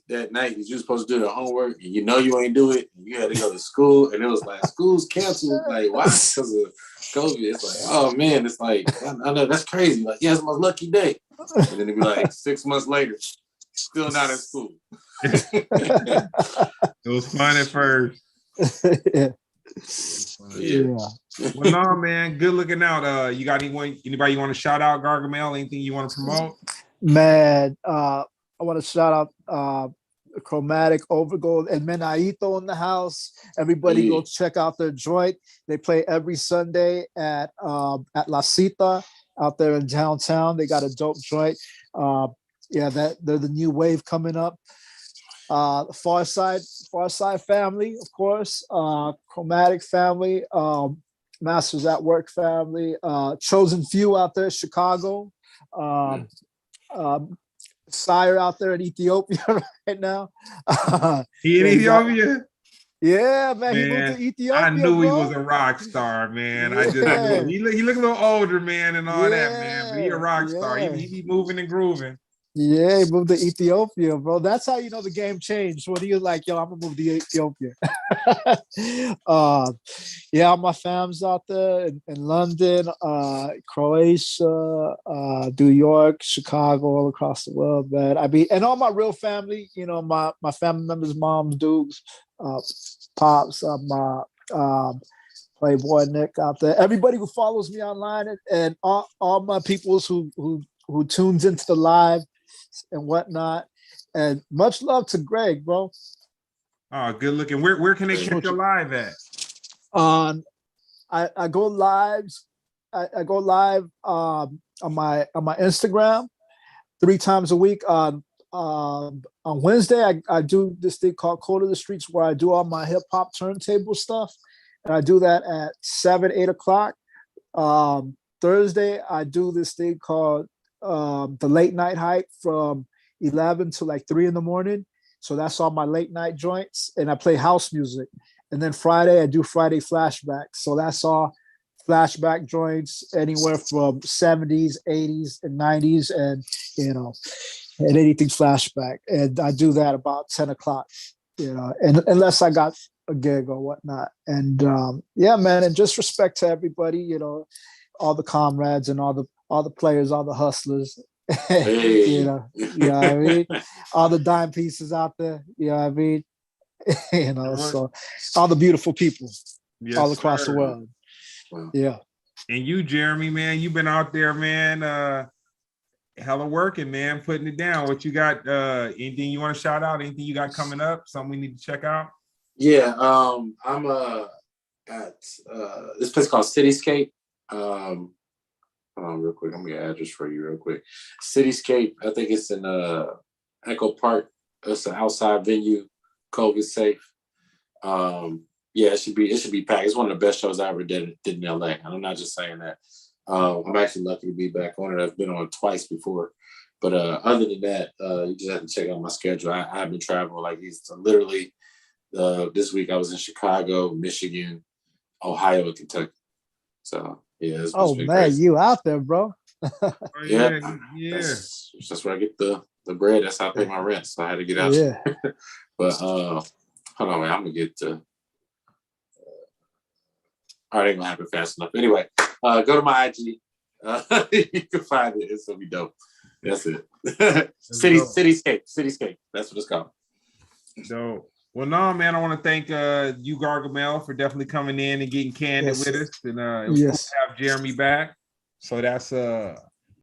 that night you supposed to do the homework and you ain't do it and you had to go to school and it was like school's canceled. Like, why? Because of COVID. It's like, oh man, it's like, I know that's crazy. Like, yeah, it's my lucky day. And then it'd be like 6 months later, still not in school. It was fun at first. Yeah. Well, no, man, good looking out. You got anybody you want to shout out, Gargamel? Anything you want to promote? Man, I want to shout out Chromatic, Overgold, and Menaito in the house. Everybody go check out their joint. They play every Sunday at La Cita out there in downtown. They got a dope joint. They're the new wave coming up. Pharcyde family, of course. Chromatic family. Masters at Work family. Chosen Few out there, Chicago. sire out there in Ethiopia right now. He in Ethiopia? Yeah, man, he moved Man, to Ethiopia. I knew he bro. was a rock star, man. I just Yeah. knew. He look a little older, man, and all that, man. But he a Yeah, rock star. yeah. He be moving and grooving. Yeah, he moved to Ethiopia, bro. That's how you know the game changed. When he was like, "Yo, I'm gonna move to Ethiopia." Yeah, my fam's out there in London, Croatia, New York, Chicago, all across the world, man. I mean, and all my real family, you know, my family members, moms, dukes, pops, my Playboy Nick out there. Everybody who follows me online, and all my peoples who tunes into the live and whatnot. And much love to Greg, bro. Oh, good looking. Where can they catch your live at? I go lives. I go live on my Instagram 3 times a week. On Wednesday, I do this thing called Code of the Streets, where I do all my hip hop turntable stuff, and I do that at 7, 8 o'clock. Thursday, I do this thing called the late night hype from 11 to like 3 in the morning. So that's all my late night joints, and I play house music. And then Friday, I do Friday flashbacks. So that's all flashback joints, anywhere from 70s, 80s, and 90s, and you know, and anything flashback. And I do that about 10 o'clock, you know, and unless I got a gig or whatnot. And yeah, man, and just respect to everybody, you know, all the comrades and all the players, all the hustlers. Hey. You know what I mean? All the dime pieces out there, you know what I mean? You know, so all the beautiful people all across the world. Wow. Yeah. And you, Jeremy, man, you've been out there, man, hella working, man, putting it down. What you got? Anything you want to shout out? Anything you got coming up? Something we need to check out? Yeah, I'm at this place called Cityscape. Hold on real quick. I'm gonna get an address for you real quick. Cityscape, I think it's in Echo Park. It's an outside venue, COVID safe. Yeah, it should be packed. It's one of the best shows I ever did in LA. And I'm not just saying that. I'm actually lucky to be back on it. I've been on it twice before. But other than that, you just have to check out my schedule. I've been traveling like these. Literally, this week I was in Chicago, Michigan, Ohio, and Kentucky. So yeah. Oh man, crazy. You out there, bro? Yeah. That's where I get the bread. That's how I pay my rent. So I had to get out. Yeah. But hold on, man. I'm gonna get to. All right, ain't gonna happen fast enough. Anyway, go to my IG. You can find it. It's gonna be dope. That's it. Cityscape. That's what it's called. So, well, no, man. I want to thank you, Gargamel, for definitely coming in and getting candid with us. And it was cool to have Jeremy back. So that's